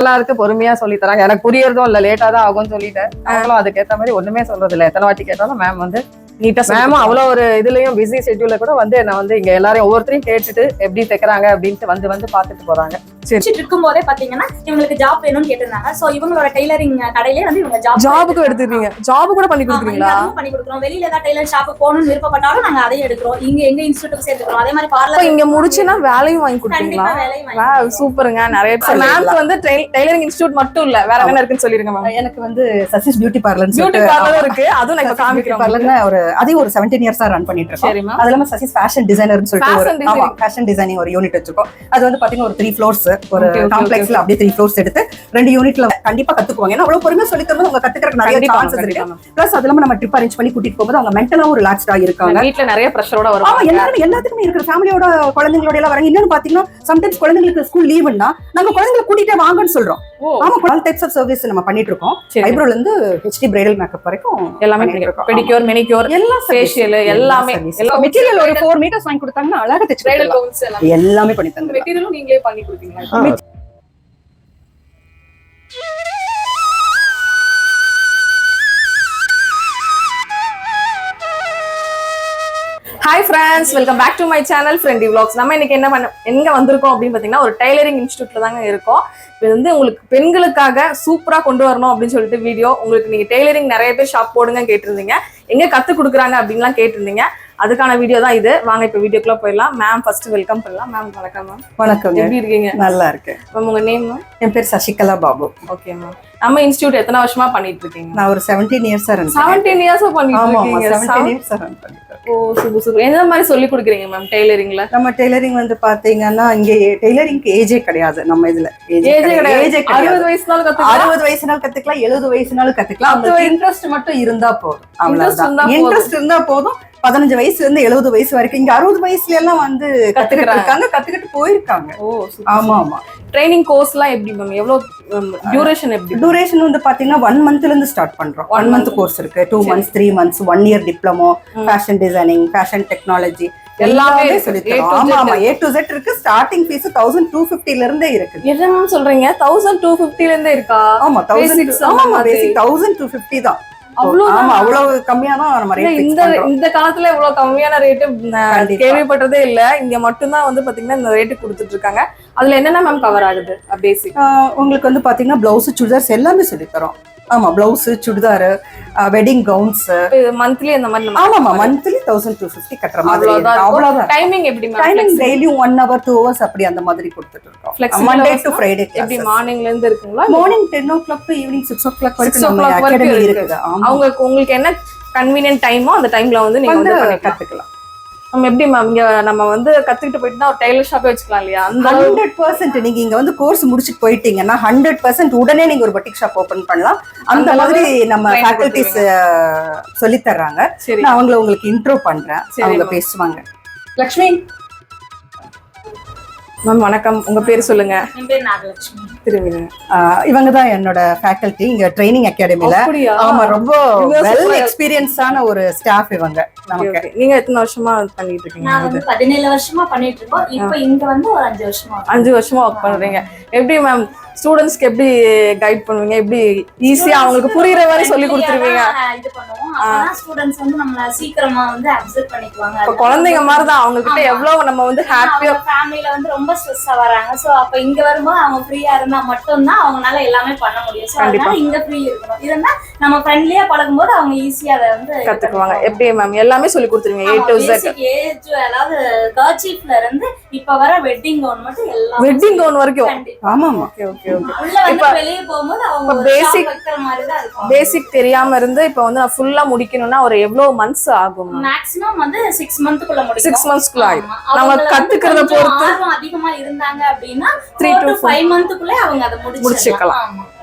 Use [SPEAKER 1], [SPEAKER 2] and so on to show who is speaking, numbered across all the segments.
[SPEAKER 1] எல்லாருக்கும் பொறுமையா சொல்லி தராங்க. எனக்கு புரியறதும் இல்ல, லேட்டா தான் ஆகும்னு சொல்லிட்டேன். அவங்களும் அதுக்கேத்த மாதிரி ஒண்ணுமே சொல்றது இல்ல. எத்தனை வாட்டி கேட்டாலும் மேம் வந்து நீட்டா மேமும் அவ்வளவு ஒரு இதுலயும் பிஸி ஷெட்யூல்ல கூட வந்து என்ன வந்து இங்க எல்லாரையும் ஒவ்வொருத்தரையும் கேட்டுட்டு எப்படி தைக்கிறாங்க அப்படின்ட்டு வந்து பாத்துட்டு போறாங்க.
[SPEAKER 2] இருக்கும் போதே பாத்தீங்கன்னா இவங்களுக்கு ஜாப் வேணும்னு கேட்டிருந்தாங்க. சோ இவங்களோட டெய்லரிங் கடையிலே வந்து இவங்க
[SPEAKER 3] ஜாபுக்கு எடுத்துக்கிறீங்க. ஜாப் கூட பண்ணி கொடுக்குறீங்களா?
[SPEAKER 2] பண்ணி கொடுக்குறோம். வெளியில ஏதாவது டெய்லர் ஷாப் போகணும்னு விருப்பப்பட்டாலும் நாங்க அதையும் எடுக்கிறோம். எங்க இன்ஸ்டிடியூட் சேர்த்துக்கிறோம். அதே மாதிரி பார்லர்
[SPEAKER 3] இங்க முடிச்சுனா வேலையும் வாங்கி கொடுப்பீங்களா? வாவ், சூப்பருங்க. நிறைய மேம்க்கு வந்து டெய்லரிங் இன்ஸ்டிடியூட் மட்டும் இல்ல, வேற என்ன இருக்குன்னு சொல்லிருங்க மேம்.
[SPEAKER 4] எனக்கு வந்து சசிஸ் பியூட்டி பார்லர்
[SPEAKER 3] இருக்கு. அதுவும் நான் இப்ப காமிக்கிறேன்.
[SPEAKER 4] பார்லர்ல ஒரு அதே ஒரு 17 இயர்ஸா ரன் பண்ணிட்டு இருக்கோம். அது இல்லாம சசிஸ் ஃபேஷன் டிசைனர்னு சொல்லிட்டு ஒரு ஃபேஷன் டிசைனிங் ஒரு யூனிட் வச்சிருக்கோம். அது வந்து பாத்தீங்கன்னா ஒரு 3 ஃப்ளோர்ஸ் ஒரு காம்ப்ளெக்ஸ்ல அப்படியே 3 ஃப்ளோர்ஸ் எடுத்து 2 யூனிட்ல கண்டிப்பா கத்துக்குவாங்க. ஏன்னா அவ்வளவு பொறுமையா சொல்லி தரும்போது அவங்க கத்துக்கிறதுக்கு நிறைய சான்சஸ் இருக்கு. பிளஸ் அது இல்லாம நம்ம ட்ரிப் அரேஞ்ச் பண்ணி கூட்டிட்டு போகும்போது அவங்க மென்டலாவும் ரிலாக்ஸ்டா இருக்காங்க.
[SPEAKER 1] வீட்ல நிறைய பிரஷரோட வருவாங்க.
[SPEAKER 4] எல்லாத்துக்குமே இருக்கிற ஃபேமிலியோட குழந்தைங்களோட எல்லாம் வராங்க. இன்னொன்னு பாத்தீங்கன்னா சம்டைம்ஸ் குழந்தைங்களுக்கு ஸ்கூல் லீவுன்னா நாங்க குழந்தைங்களை கூட்டிட்டே வாங்கன்னு சொல்றோம். ஆமா, ஆல் டைப்ஸ் ஆஃப் சர்வீஸ் நம்ம பண்ணிட்டு இருக்கோம். ஐப்ரோல இருந்து ஹெச்டி பிரைடல் மேக்கப் வரைக்கும்
[SPEAKER 1] எல்லாமே பண்ணிட்டு இருக்கோம். பெடிக்யூர், மெனிக்யூர்,
[SPEAKER 4] எல்லாம்
[SPEAKER 1] ஃபேஷியல் எல்லாமே.
[SPEAKER 4] மெட்டீரியல் ஒரு 4 மீட்டர்ஸ் வாங்கி கொடுத்தாங்கன்னா அழகா தச்சு
[SPEAKER 1] பிரைடல் கவுன்ஸ்
[SPEAKER 4] எல்லாமே பண்ணி தந்துருவோம்.
[SPEAKER 1] மெட்டீரியலும் நீங்களே பண்ணி கொடுப்பீங்களா?
[SPEAKER 3] Hi friends, welcome back to my channel friendy vlogs. நம்ம இன்னைக்கு எங்க வந்திருக்கோம் அப்படின்னு பாத்தீங்கன்னா ஒரு டைலரிங் இன்ஸ்டியூட்ல தாங்க இருக்கோம். இது வந்து உங்களுக்கு பெண்களுக்காக சூப்பரா கொண்டு வரணும் அப்படின்னு சொல்லிட்டு வீடியோ. உங்களுக்கு நீங்க டெய்லரிங் நிறைய பேர் ஷாப் போடுங்க கேட்டிருந்தீங்க, எங்க கத்து கொடுக்குறாங்க அப்படின்லாம் கேட்டிருந்தீங்க. அதுக்கான வீடியோ தான் இது. வாங்க இப்ப வீடியோக்குள்ள போயிடலாம். மேம் ஃபர்ஸ்ட் வெல்கம் பண்ணலாம். மேம் வணக்கம். மேம்
[SPEAKER 4] வணக்கம்,
[SPEAKER 3] எப்படி இருக்கீங்க?
[SPEAKER 4] நல்லா இருக்கேன்
[SPEAKER 3] மேம். உங்க நேம்?
[SPEAKER 4] என் பேர் சசிகலா பாபு.
[SPEAKER 3] Okay ma'am. நம்ம இன்ஸ்டியூட் எத்தனை வருஷமா பண்ணிட்டு இருக்கீங்க?
[SPEAKER 4] நான் ஒரு 17 இயர்ஸா ரன்
[SPEAKER 3] 17 இயர்ஸா பண்ணிட்டு இருக்கீங்க.
[SPEAKER 4] 17 இயர்ஸா ரன் பண்ணிட்டு.
[SPEAKER 3] ஓ, சூப்பர் சூப்பர். என்ன மாதிரி சொல்லி கொடுக்குறீங்க மேம் டெய்லரிங்ல?
[SPEAKER 4] நம்ம டெய்லரிங் வந்து பாத்தீங்கன்னா இங்க டெய்லரிங்க்கு ஏஜே கிடையாது. நம்ம இதுல ஏஜே கிடையாது.
[SPEAKER 3] 60 வயசுனாலும் கத்துக்கலாம்,
[SPEAKER 4] 60 வயசுனாலும் கத்துக்கலாம், 70 வயசுனாலும் கத்துக்கலாம். அந்த இன்ட்ரெஸ்ட் மட்டும் இருந்தா போதும். அவ்வளவுதான். இன்ட்ரெஸ்ட் இருந்தா போதும். 15 வயசுல இருந்து 70 வயசு வரைக்கும் இங்க 60 வயசுல எல்லாம் வந்து கத்துக்கிட்டு போயிருக்காங்க.
[SPEAKER 3] ஓ,
[SPEAKER 4] ஆமா ஆமா.
[SPEAKER 3] ட்ரைனிங் கோர்ஸ் எல்லாம் எப்படி மேம்? எவ்வளவு டியூரேஷன்? எப்படி
[SPEAKER 4] டியூரேஷன் வந்து பாத்தீங்கன்னா 1 மந்த்ல இருந்து ஸ்டார்ட் பண்றோம். 1 மந்த் கோர்ஸ் இருக்கு, 2 months, 3 months, 1 year diploma, fashion designing, fashion technology எல்லாமே சொல்லித்தரோம். ஆமா ஆமா, A to Z இருக்கு. ஸ்டார்டிங் ஃபீஸ் 1250 ல இருந்தே இருக்கு.
[SPEAKER 3] என்ன மேம் சொல்றீங்க? 1250 ல இருந்தே இருக்கா?
[SPEAKER 4] ஆமா, 1250 தான். அவ்வளவு கம்மியா தான் நம்ம ரேட்
[SPEAKER 3] இந்த காலத்துல இவ்வளவு கம்மியான ரேட்டு கேள்விப்பட்டதே இல்ல. இங்க மட்டும்தான் வந்து பாத்தீங்கன்னா இந்த ரேட்டு கொடுத்துட்டு இருக்காங்க. அதுல என்னென்ன மேம் கவர் ஆகுது? பேசிக்
[SPEAKER 4] உங்களுக்கு வந்து பாத்தீங்கன்னா பிளவுஸ், சுடிதார்ஸ் எல்லாமே சொல்லி தரோம். ஆமா, blouse, churidar, wedding gowns.
[SPEAKER 3] Monthly அந்த மாதிரி?
[SPEAKER 4] ஆமா, மந்த்லி 1250 கட்டுற மாதிரி. அவ்வளவுதான்.
[SPEAKER 3] டைமிங் எப்படி ma'am?
[SPEAKER 4] Timing daily 1 hour 2 hours அப்படி அந்த மாதிரி கொடுத்துட்டு இருக்கோம். Monday to Friday.
[SPEAKER 3] எப்படி மார்னிங்ல இருந்து இருக்குங்களா?
[SPEAKER 4] Morning 10 o'clock to evening 6 o'clock வரைக்கும் நம்ம அகாடமி இருக்குது.
[SPEAKER 3] உங்களுக்கு என்ன கன்வீனியன்ட் டைமோ அந்த டைம்ல வந்து நீங்க வந்து கத்துக்கலாம். நம்ம எப்படி மேம் இங்க நம்ம வந்து கத்துக்கிட்டு போயிட்டு ஒரு டெய்லர் ஷாப்பே வச்சுக்கலாம் இல்லையா? அந்த
[SPEAKER 4] 100% நீங்க இங்க வந்து கோர்ஸ் முடிச்சுட்டு போயிட்டீங்கன்னா 100% உடனே நீங்க ஒரு பொட்டிக் ஷாப் ஓபன் பண்ணலாம். அந்த மாதிரி நம்ம ஃபேக்கல்டிஸ் சொல்லி தர்றாங்க. நான் அவங்கள உங்களுக்கு இன்ட்ரோ பண்றேன், அவங்க பேசுவாங்க.
[SPEAKER 3] லக்ஷ்மி மேம் வணக்கம். உங்க பேர் சொல்லுங்க.
[SPEAKER 2] என் பேர் நாகலட்சுமி.
[SPEAKER 3] திரும்பிங்க.
[SPEAKER 4] இவங்க தான் என்னோட ஃபேக்கல்டி இங்க ட்ரைனிங் அகாடமில. ஆமா, ரொம்ப வெல் எக்ஸ்பீரியன்ஸான ஒரு ஸ்டாஃப் இவங்க நமக்கு.
[SPEAKER 3] நீங்க எத்தனை வருஷமா பண்ணிட்டு இருக்கீங்க?
[SPEAKER 2] நான் வந்து 17 வருஷமா பண்ணிட்டு இருக்கோம். இப்போ இங்க வந்து ஒரு 5 வருஷமா
[SPEAKER 3] ஒர்க் பண்றீங்க. எப்படி மேம் ஸ்டூடெண்ட்ஸ்க்கு எப்படி கைட் பண்ணுவீங்க? எப்படி ஈஸியா அவங்களுக்கு புரியுற மாதிரி சொல்லி கொடுத்துருவீங்க?
[SPEAKER 2] இது பண்ணுவோம். அப்பதான் ஸ்டூடெண்ட்ஸ் வந்து நம்மள சீக்கிரமா வந்து அப்சர்வ் பண்ணிக்குவாங்க.
[SPEAKER 3] இப்ப குழந்தைங்க மாதிரி தான் அவங்க கிட்ட எவ்வளவு நம்ம வந்து ஹாப்பியா.
[SPEAKER 2] ஃபேமிலில வந்து ரொம்ப ஸ்ட்ரெஸ்ஸா வராங்க. சோ அப்ப இங்க வரும்போது அவங்க ஃப்ரீயா இருந்தா மட்டும்தான் அவங்களால எல்லாமே பண்ண முடியும். சோ அதனால இங்க ஃப்ரீ இருக்கணும். இதனா நம்ம ஃப்ரெண்ட்லியா பழகும்போது அவங்க ஈஸியா அதை வந்து
[SPEAKER 3] கத்துக்குவாங்க. எப்படி மேம் எல்லாமே சொல்லி கொடுத்துருவீங்க? A to Z.
[SPEAKER 2] ஏஜ் அதாவது கர்ச்சீஃப்ல இருந்து இப்ப வர வெட்டிங் கவுன் மட்டும் எல்லாம்.
[SPEAKER 3] வெட்டிங் கவுன் வரைக்கும்?
[SPEAKER 4] ஆமா ஆமா.
[SPEAKER 3] Okay okay.
[SPEAKER 2] உள்ள வந்து வெளிய போகும்போது அவங்க
[SPEAKER 3] பேசிக்
[SPEAKER 2] வைக்கிற மாதிரி தான் இருக்கும்.
[SPEAKER 3] பேசிக் தெரியாம இருந்து இப்ப வந்து நான் ஃபுல்லா முடிக்கணும்னா ஒரு எவ்வளவு மந்த்ஸ் ஆகும்?
[SPEAKER 2] மேக்ஸிமம் வந்து 6 மந்த்க்குள்ள முடியும்.
[SPEAKER 3] 6 monthsக்குள்ள ஆகும். நம்ம கத்துக்கிறத பொறுத்து
[SPEAKER 2] அதிகமா இருந்தாங்க அப்படினா 3 to 5 மந்த்க்குள்ள அவங்க அத முடிச்சிக்கலாம்.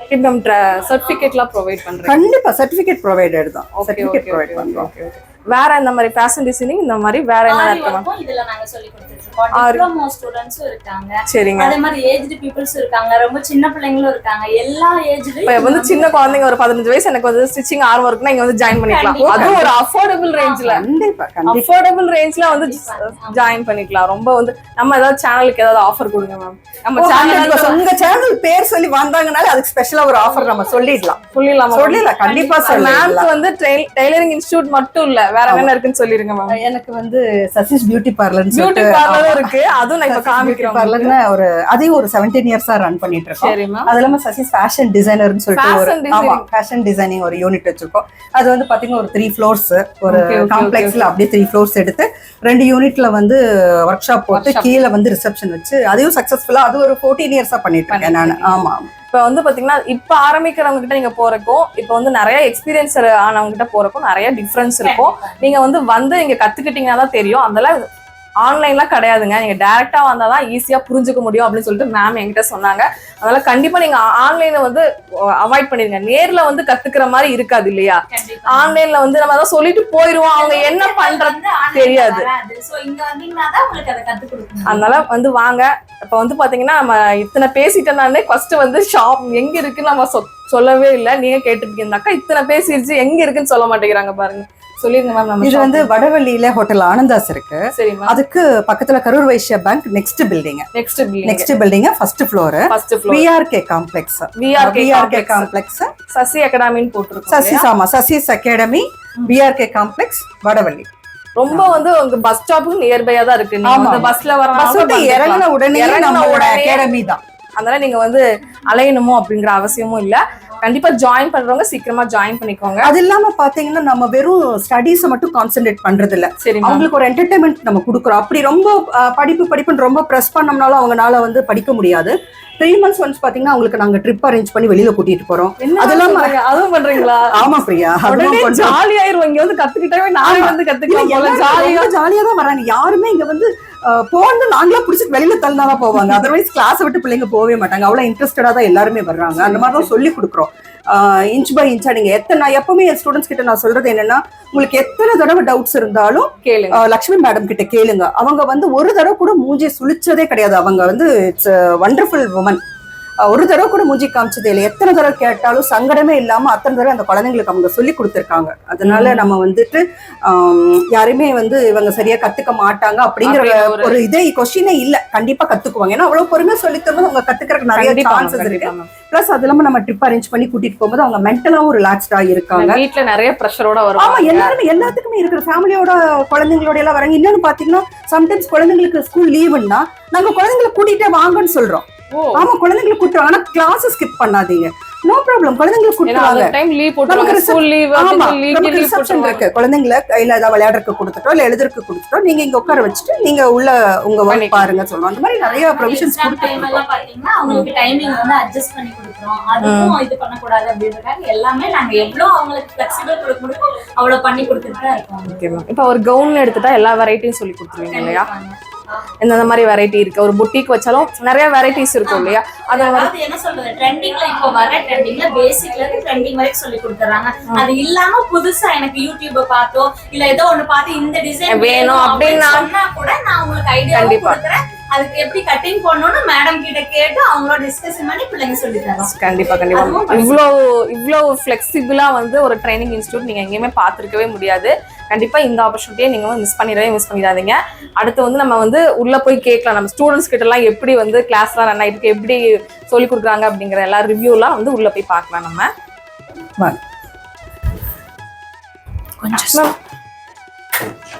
[SPEAKER 3] நம்ம சர்டிபிகேட்லாம் ப்ரொவைட் பண்றோம்.
[SPEAKER 4] கண்டிப்பா சர்டிபிகேட் ப்ரொவைடட் தான். சர்டிபிகேட் ப்ரொவைட் பண்றோம்.
[SPEAKER 3] வேற இந்த மாதிரி ஃபேஷன் டிசைனிங் இந்த மாதிரி வேற என்ன இருக்கு மேம்?
[SPEAKER 2] இதுல நாங்க சொல்லி கொடுத்துட்டு இருக்கோம். டிப்ளமோ ஸ்டூடண்ட்ஸும் இருக்காங்க.
[SPEAKER 3] சரிங்க.
[SPEAKER 2] அதே மாதிரி ஏஜ்டு பீப்புள்ஸ் இருக்காங்க, ரொம்ப சின்ன பிள்ளைங்களும் இருக்காங்க. எல்லா ஏஜ்லயும்
[SPEAKER 3] இப்ப வந்து சின்ன குழந்தைங்க ஒரு 15 வயசு எனக்கு வந்து ஸ்டிச்சிங் ஆர்வம் இருக்குன்னா இங்க வந்து ஜாயின் பண்ணிக்கலாம். அதுவும் ஒரு அஃபோர்டபுள் ரேஞ்ச்ல.
[SPEAKER 4] கண்டிப்பா
[SPEAKER 3] அஃபோர்டபுள் ரேஞ்ச்ல வந்து ஜாயின் பண்ணிக்கலாம். ரொம்ப வந்து நம்ம ஏதாவது சேனலுக்கு ஏதாவது ஆஃபர் கொடுங்க மேம். நம்ம சேனல்
[SPEAKER 4] உங்க சேனல் பேர் சொல்லி வந்தாங்கனால அதுக்கு ஸ்பெஷலா ஒரு ஆஃபர் நம்ம சொல்லிடலாம். சொல்லலாம் கண்டிப்பா சொல்லலாம்.
[SPEAKER 3] மேம்க்கு வந்து டெய்லரிங் இன்ஸ்டிடியூட் மட்டும் இல்ல, வேற என்ன இருக்குன்னு சொல்லிருங்க மேம்.
[SPEAKER 4] எனக்கு வந்து சசிஸ் பியூட்டி பார்லர்
[SPEAKER 3] இருக்கு, அதுவும் நான் இப்ப காமிக்கிறேன்.
[SPEAKER 4] பார்லர்ல ஒரு அதையும் ஒரு 17 இயர்ஸா ரன் பண்ணிட்டு இருக்கோம்.
[SPEAKER 3] சரி மேம்.
[SPEAKER 4] அது இல்லாம சசிஸ் ஃபேஷன் டிசைனர்னு சொல்லிட்டு ஒரு ஃபேஷன் டிசைனிங் ஒரு யூனிட் வச்சிருக்கோம். அது வந்து பாத்தீங்கன்னா ஒரு 3 ஃப்ளோர்ஸ் ஒரு காம்ப்ளெக்ஸ்ல அப்படியே 3 ஃப்ளோர்ஸ் எடுத்து 2 யூனிட்ல வந்து ஒர்க் ஷாப் போட்டு கீழே வந்து ரிசப்ஷன் வச்சு அதையும் சக்சஸ்ஃபுல்லா அது ஒரு 14 இயர்ஸா பண்ணிட்டு இருக்கேன் நான். ஆமா.
[SPEAKER 3] இப்ப வந்து பாத்தீங்கன்னா இப்ப ஆரம்பிக்கிறவங்க கிட்ட நீங்க போறக்கும் இப்ப வந்து நிறைய எக்ஸ்பீரியன்ஸ் ஆனவங்க கிட்ட போறக்கும் நிறைய டிஃபரன்ஸ் இருக்கும். நீங்க வந்து இங்க கத்துக்கிட்டீங்கன்னா தான் தெரியும். அதெல்லாம் ஆன்லைன்லாம் கிடையாதுங்க. நீங்க டைரக்டா வந்தாதான் ஈஸியா புரிஞ்சுக்க முடியும் அப்படின்னு சொல்லிட்டு மேம் என்கிட்ட சொன்னாங்க. அதனால கண்டிப்பா நீங்க ஆன்லைன்ல வந்து அவாய்ட் பண்ணிருங்க. நேர்ல வந்து கத்துக்கிற மாதிரி இருக்காது இல்லையா? ஆன்லைன்ல வந்து நம்ம தான் சொல்லிட்டு போயிருவோம், அவங்க என்ன பண்றது தெரியாது. அதனால வந்து வாங்க. இப்ப வந்து பாத்தீங்கன்னா நம்ம இத்தனை பேசிட்டேன்னாலே ஃபர்ஸ்ட் வந்து ஷாப் எங்க இருக்குன்னு நம்ம சொல்லவே இல்லை. நீங்க கேட்டுருக்கீங்கன்னாக்கா இத்தனை பேசிருச்சு எங்க இருக்குன்னு சொல்ல மாட்டேங்கிறாங்க பாருங்க. சொல்லிருங்க மேம்.
[SPEAKER 4] இது வந்து வடவள்ளியில ஹோட்டல் ஆனந்தாஸ் இருக்கு.
[SPEAKER 3] சரி.
[SPEAKER 4] அதுக்கு பக்கத்துல Karur Vysya bank next building first floor VRK complex. VRK complex
[SPEAKER 3] Sasi அகாடமின்னு போட்டுருக்கோம்.
[SPEAKER 4] Sasi's academy VRK complex Vadavalli.
[SPEAKER 3] ரொம்ப வந்து உங்க பஸ் ஸ்டாப்புக்கு நியர்பையா தான் இருக்கு. நீங்க பஸ்ல வரணும்,
[SPEAKER 4] இறங்கின உடனே நம்மளோட அகாடமி தான்.
[SPEAKER 3] அதனால நீங்க வந்து அலையணுமோ அப்படிங்கிற அவசியமும் இல்ல. கண்டிப்பா ஜாயின் பண்றவங்க சீக்கிரமா ஜாயின் பண்ணிக்கோங்க.
[SPEAKER 4] அது இல்லாம பாத்தீங்கன்னா நம்ம வெறும் ஸ்டடீஸை மட்டும் கான்சென்ட்ரேட் பண்றது இல்ல.
[SPEAKER 3] சரி.
[SPEAKER 4] அவங்களுக்கு ஒரு என்டர்டைன்மெண்ட் நம்ம கொடுக்குறோம். அப்படி ரொம்ப படிப்புன்னு ரொம்ப ப்ரெஸ் பண்ணோம்னாலும் அவங்களால வந்து படிக்க முடியாது. 3 months ஒன்ஸ் பாத்தீங்கன்னா அவங்களுக்கு நாங்க ட்ரிப் அரேஞ்ச் பண்ணி வெளியில கூட்டிட்டு போறோம்.
[SPEAKER 3] அதெல்லாம் அதுவும் பண்றீங்களா?
[SPEAKER 4] ஆமா பிரியா,
[SPEAKER 3] ஜாலி ஆயிருவோம். இங்க வந்து கத்துக்கிட்டவே நானே வந்து கத்துக்கலாம்.
[SPEAKER 4] ஜாலியா தான் வராங்க. யாருமே இங்க வந்து போன்னு நாங்களா புடிச்சிட்டு வெளியில தள்ளினாதான் போவாங்க. அதர்வைஸ் கிளாஸ் விட்டு பிள்ளைங்க போகவே மாட்டாங்க. அவ்வளவு இன்ட்ரெஸ்டடா தான் எல்லாருமே வர்றாங்க. அந்த மாதிரி தான் சொல்லி கொடுக்குறோம். இன்ச் பை இன்ச்சா நீங்க நான் எப்பவுமே என் ஸ்டூடெண்ட்ஸ் கிட்ட நான் சொல்றது என்னன்னா, உங்களுக்கு எத்தனை தடவை டவுட்ஸ் இருந்தாலும் லட்சுமி மேடம் கிட்ட கேளுங்க. அவங்க வந்து ஒரு தடவை கூட மூஞ்சியை சுழிச்சதே கிடையாது. அவங்க வந்து இட்ஸ் வண்டர்ஃபுல் உமன். ஒரு தடவை கூட மூஞ்சி காமிச்சதே இல்லை. எத்தனை தடவை கேட்டாலும் சங்கடமே இல்லாம அத்தனை தடவை அந்த குழந்தைங்களுக்கு அவங்க சொல்லி கொடுத்துருக்காங்க. அதனால நம்ம வந்துட்டு யாருமே வந்து இவங்க சரியா கத்துக்க மாட்டாங்க அப்படிங்கிற ஒரு இதே கொஸ்டினே இல்ல. கண்டிப்பா கத்துக்குவாங்க. ஏன்னா அவ்வளவு பொறுமையா சொல்லி தரும்போது அவங்க கத்துக்கிறதுக்கு நிறைய சான்சஸ் இருக்கு. பிளஸ் அது இல்லாம நம்ம ட்ரிப் அரேஞ்ச் பண்ணி கூட்டிட்டு போகும்போது அவங்க மென்டலாவும் ரிலாக்ஸ்டா இருக்காங்க.
[SPEAKER 3] வீட்டுல நிறைய ப்ரெஷரோட வரும்.
[SPEAKER 4] ஆமா, எல்லாத்துக்குமே இருக்கிற ஃபேமிலியோட குழந்தைங்களோட எல்லாம் வராங்க. இன்னொன்னு பாத்தீங்கன்னா சம்டைம்ஸ் குழந்தைங்களுக்கு ஸ்கூல் லீவுன்னா நாங்க குழந்தைங்களை கூட்டிட்டே வாங்கன்னு சொல்றோம். ஆமா, குழந்தைங்களை கூட்டுறோம். ஆனா கிளாஸ் ஸ்கிப் பண்ணாதீங்க. No problem. குழந்தைங்களை கூட்டுவாங்க. குழந்தைங்களை கையில ஏதாவது விளையாடுறதுக்கு கொடுத்துட்டோம், இல்ல எழுதுறதுக்கு கொடுத்துட்டோம், நீங்க இங்க உட்கார வச்சுட்டு நீங்க உள்ள உங்க ஒர்க் பாருங்க சொல்லுவோம். அந்த மாதிரி நிறைய ப்ரொவிஷன்ஸ் கொடுத்துருக்கோம்.
[SPEAKER 2] அவங்களுக்கு டைமிங் வந்து அட்ஜஸ்ட் பண்ணி கொடுக்குறோம். அதுவும் இது பண்ணக்கூடாது அப்படின்றதுக்காக எல்லாமே நாங்க எவ்வளவு அவங்களுக்கு ஃபிளெக்சிபிள் கொடுக்க முடியுமோ அவ்வளவு பண்ணி கொடுத்துட்டு தான் இருக்கோம்.
[SPEAKER 3] இப்ப ஒரு கவுன் எடுத்துட்டா எல்லா வெரைட்டியும் சொல்லி கொடுத்துருவீங்க இல்லையா? இந்த மாதிரி வெரைட்டி இருக்கு. ஒரு புட்டிக் வச்சாலும் நிறைய வெரைட்டிஸ் இருக்கும் இல்லையா?
[SPEAKER 2] அதாவது என்ன சொல்றது, ட்ரெண்டிங்ல இப்போ வர ட்ரெண்டிங்ல பேசிக்ல இருந்து ட்ரெண்டிங் வரைக்கும் சொல்லி கொடுத்துறாங்க. அது இல்லாம புதுசா எனக்கு யூடியூப் பார்த்தோ இல்ல ஏதோ ஒண்ணு பார்த்து இந்த டிசைன் வேணும் அப்படின்னு சொன்னா கூட நான் உங்களுக்கு ஐடியா கொடுக்குறேன். அதுக்கு எப்படி கட்டிங் பண்ணணும்னு மேடம் கிட்ட கேட்டு அவங்களோட டிஸ்கஷன் பண்ணி பிள்ளைங்க சொல்லி தரோம்.
[SPEAKER 3] கண்டிப்பா இவ்வளவு ஃபிளெக்சிபிளா வந்து ஒரு ட்ரைனிங் இன்ஸ்டிடியூட் நீங்க எங்கேயுமே பார்த்துருக்கவே முடியாது. கண்டிப்பா இந்த ஆப்பர்ச்சுனிட்டியை நீங்க வந்து மிஸ் பண்ணிடாதீங்க. அடுத்து வந்து நம்ம வந்து உள்ள போய் கேட்கலாம். நம்ம ஸ்டூடெண்ட்ஸ் கிட்ட எல்லாம் எப்படி வந்து கிளாஸ்லாம் ரன் ஆயிருக்கு, எப்படி சொல்லி கொடுக்குறாங்க அப்படிங்கிற எல்லா ரிவ்யூலாம் வந்து உள்ள போய் பார்க்கலாம்.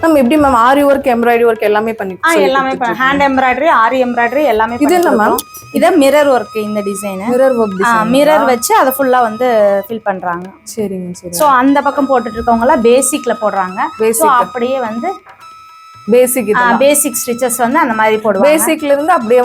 [SPEAKER 3] நம்ம எப்படி மேம் ஆரி ஒர்க், எம்ப்ராய்டரி ஒர்க் எல்லாமே
[SPEAKER 2] எல்லாமே ஹேண்ட் எம்ப்ராய்டரி, ஆரி எம்ப்ராய்டரி எல்லாமே.
[SPEAKER 3] இது என்ன மேம்?
[SPEAKER 2] இத மிரர் ஒர்க். இந்த டிசைன் மிரர் வச்சு அதை ஃபுல்லா வந்து ஃபில் பண்றாங்க.
[SPEAKER 3] சரிங்க, சரி.
[SPEAKER 2] சோ அந்த பக்கம் போட்டுட்டு இருக்கவங்க எல்லாம் பேசிக்ல போடுறாங்க. அப்படியே வந்து பேசிக் ஸ்டிச்சஸ் வந்து அந்த மாதிரி போடுவாங்க.
[SPEAKER 3] பேசிக்ல இருந்து அப்படியே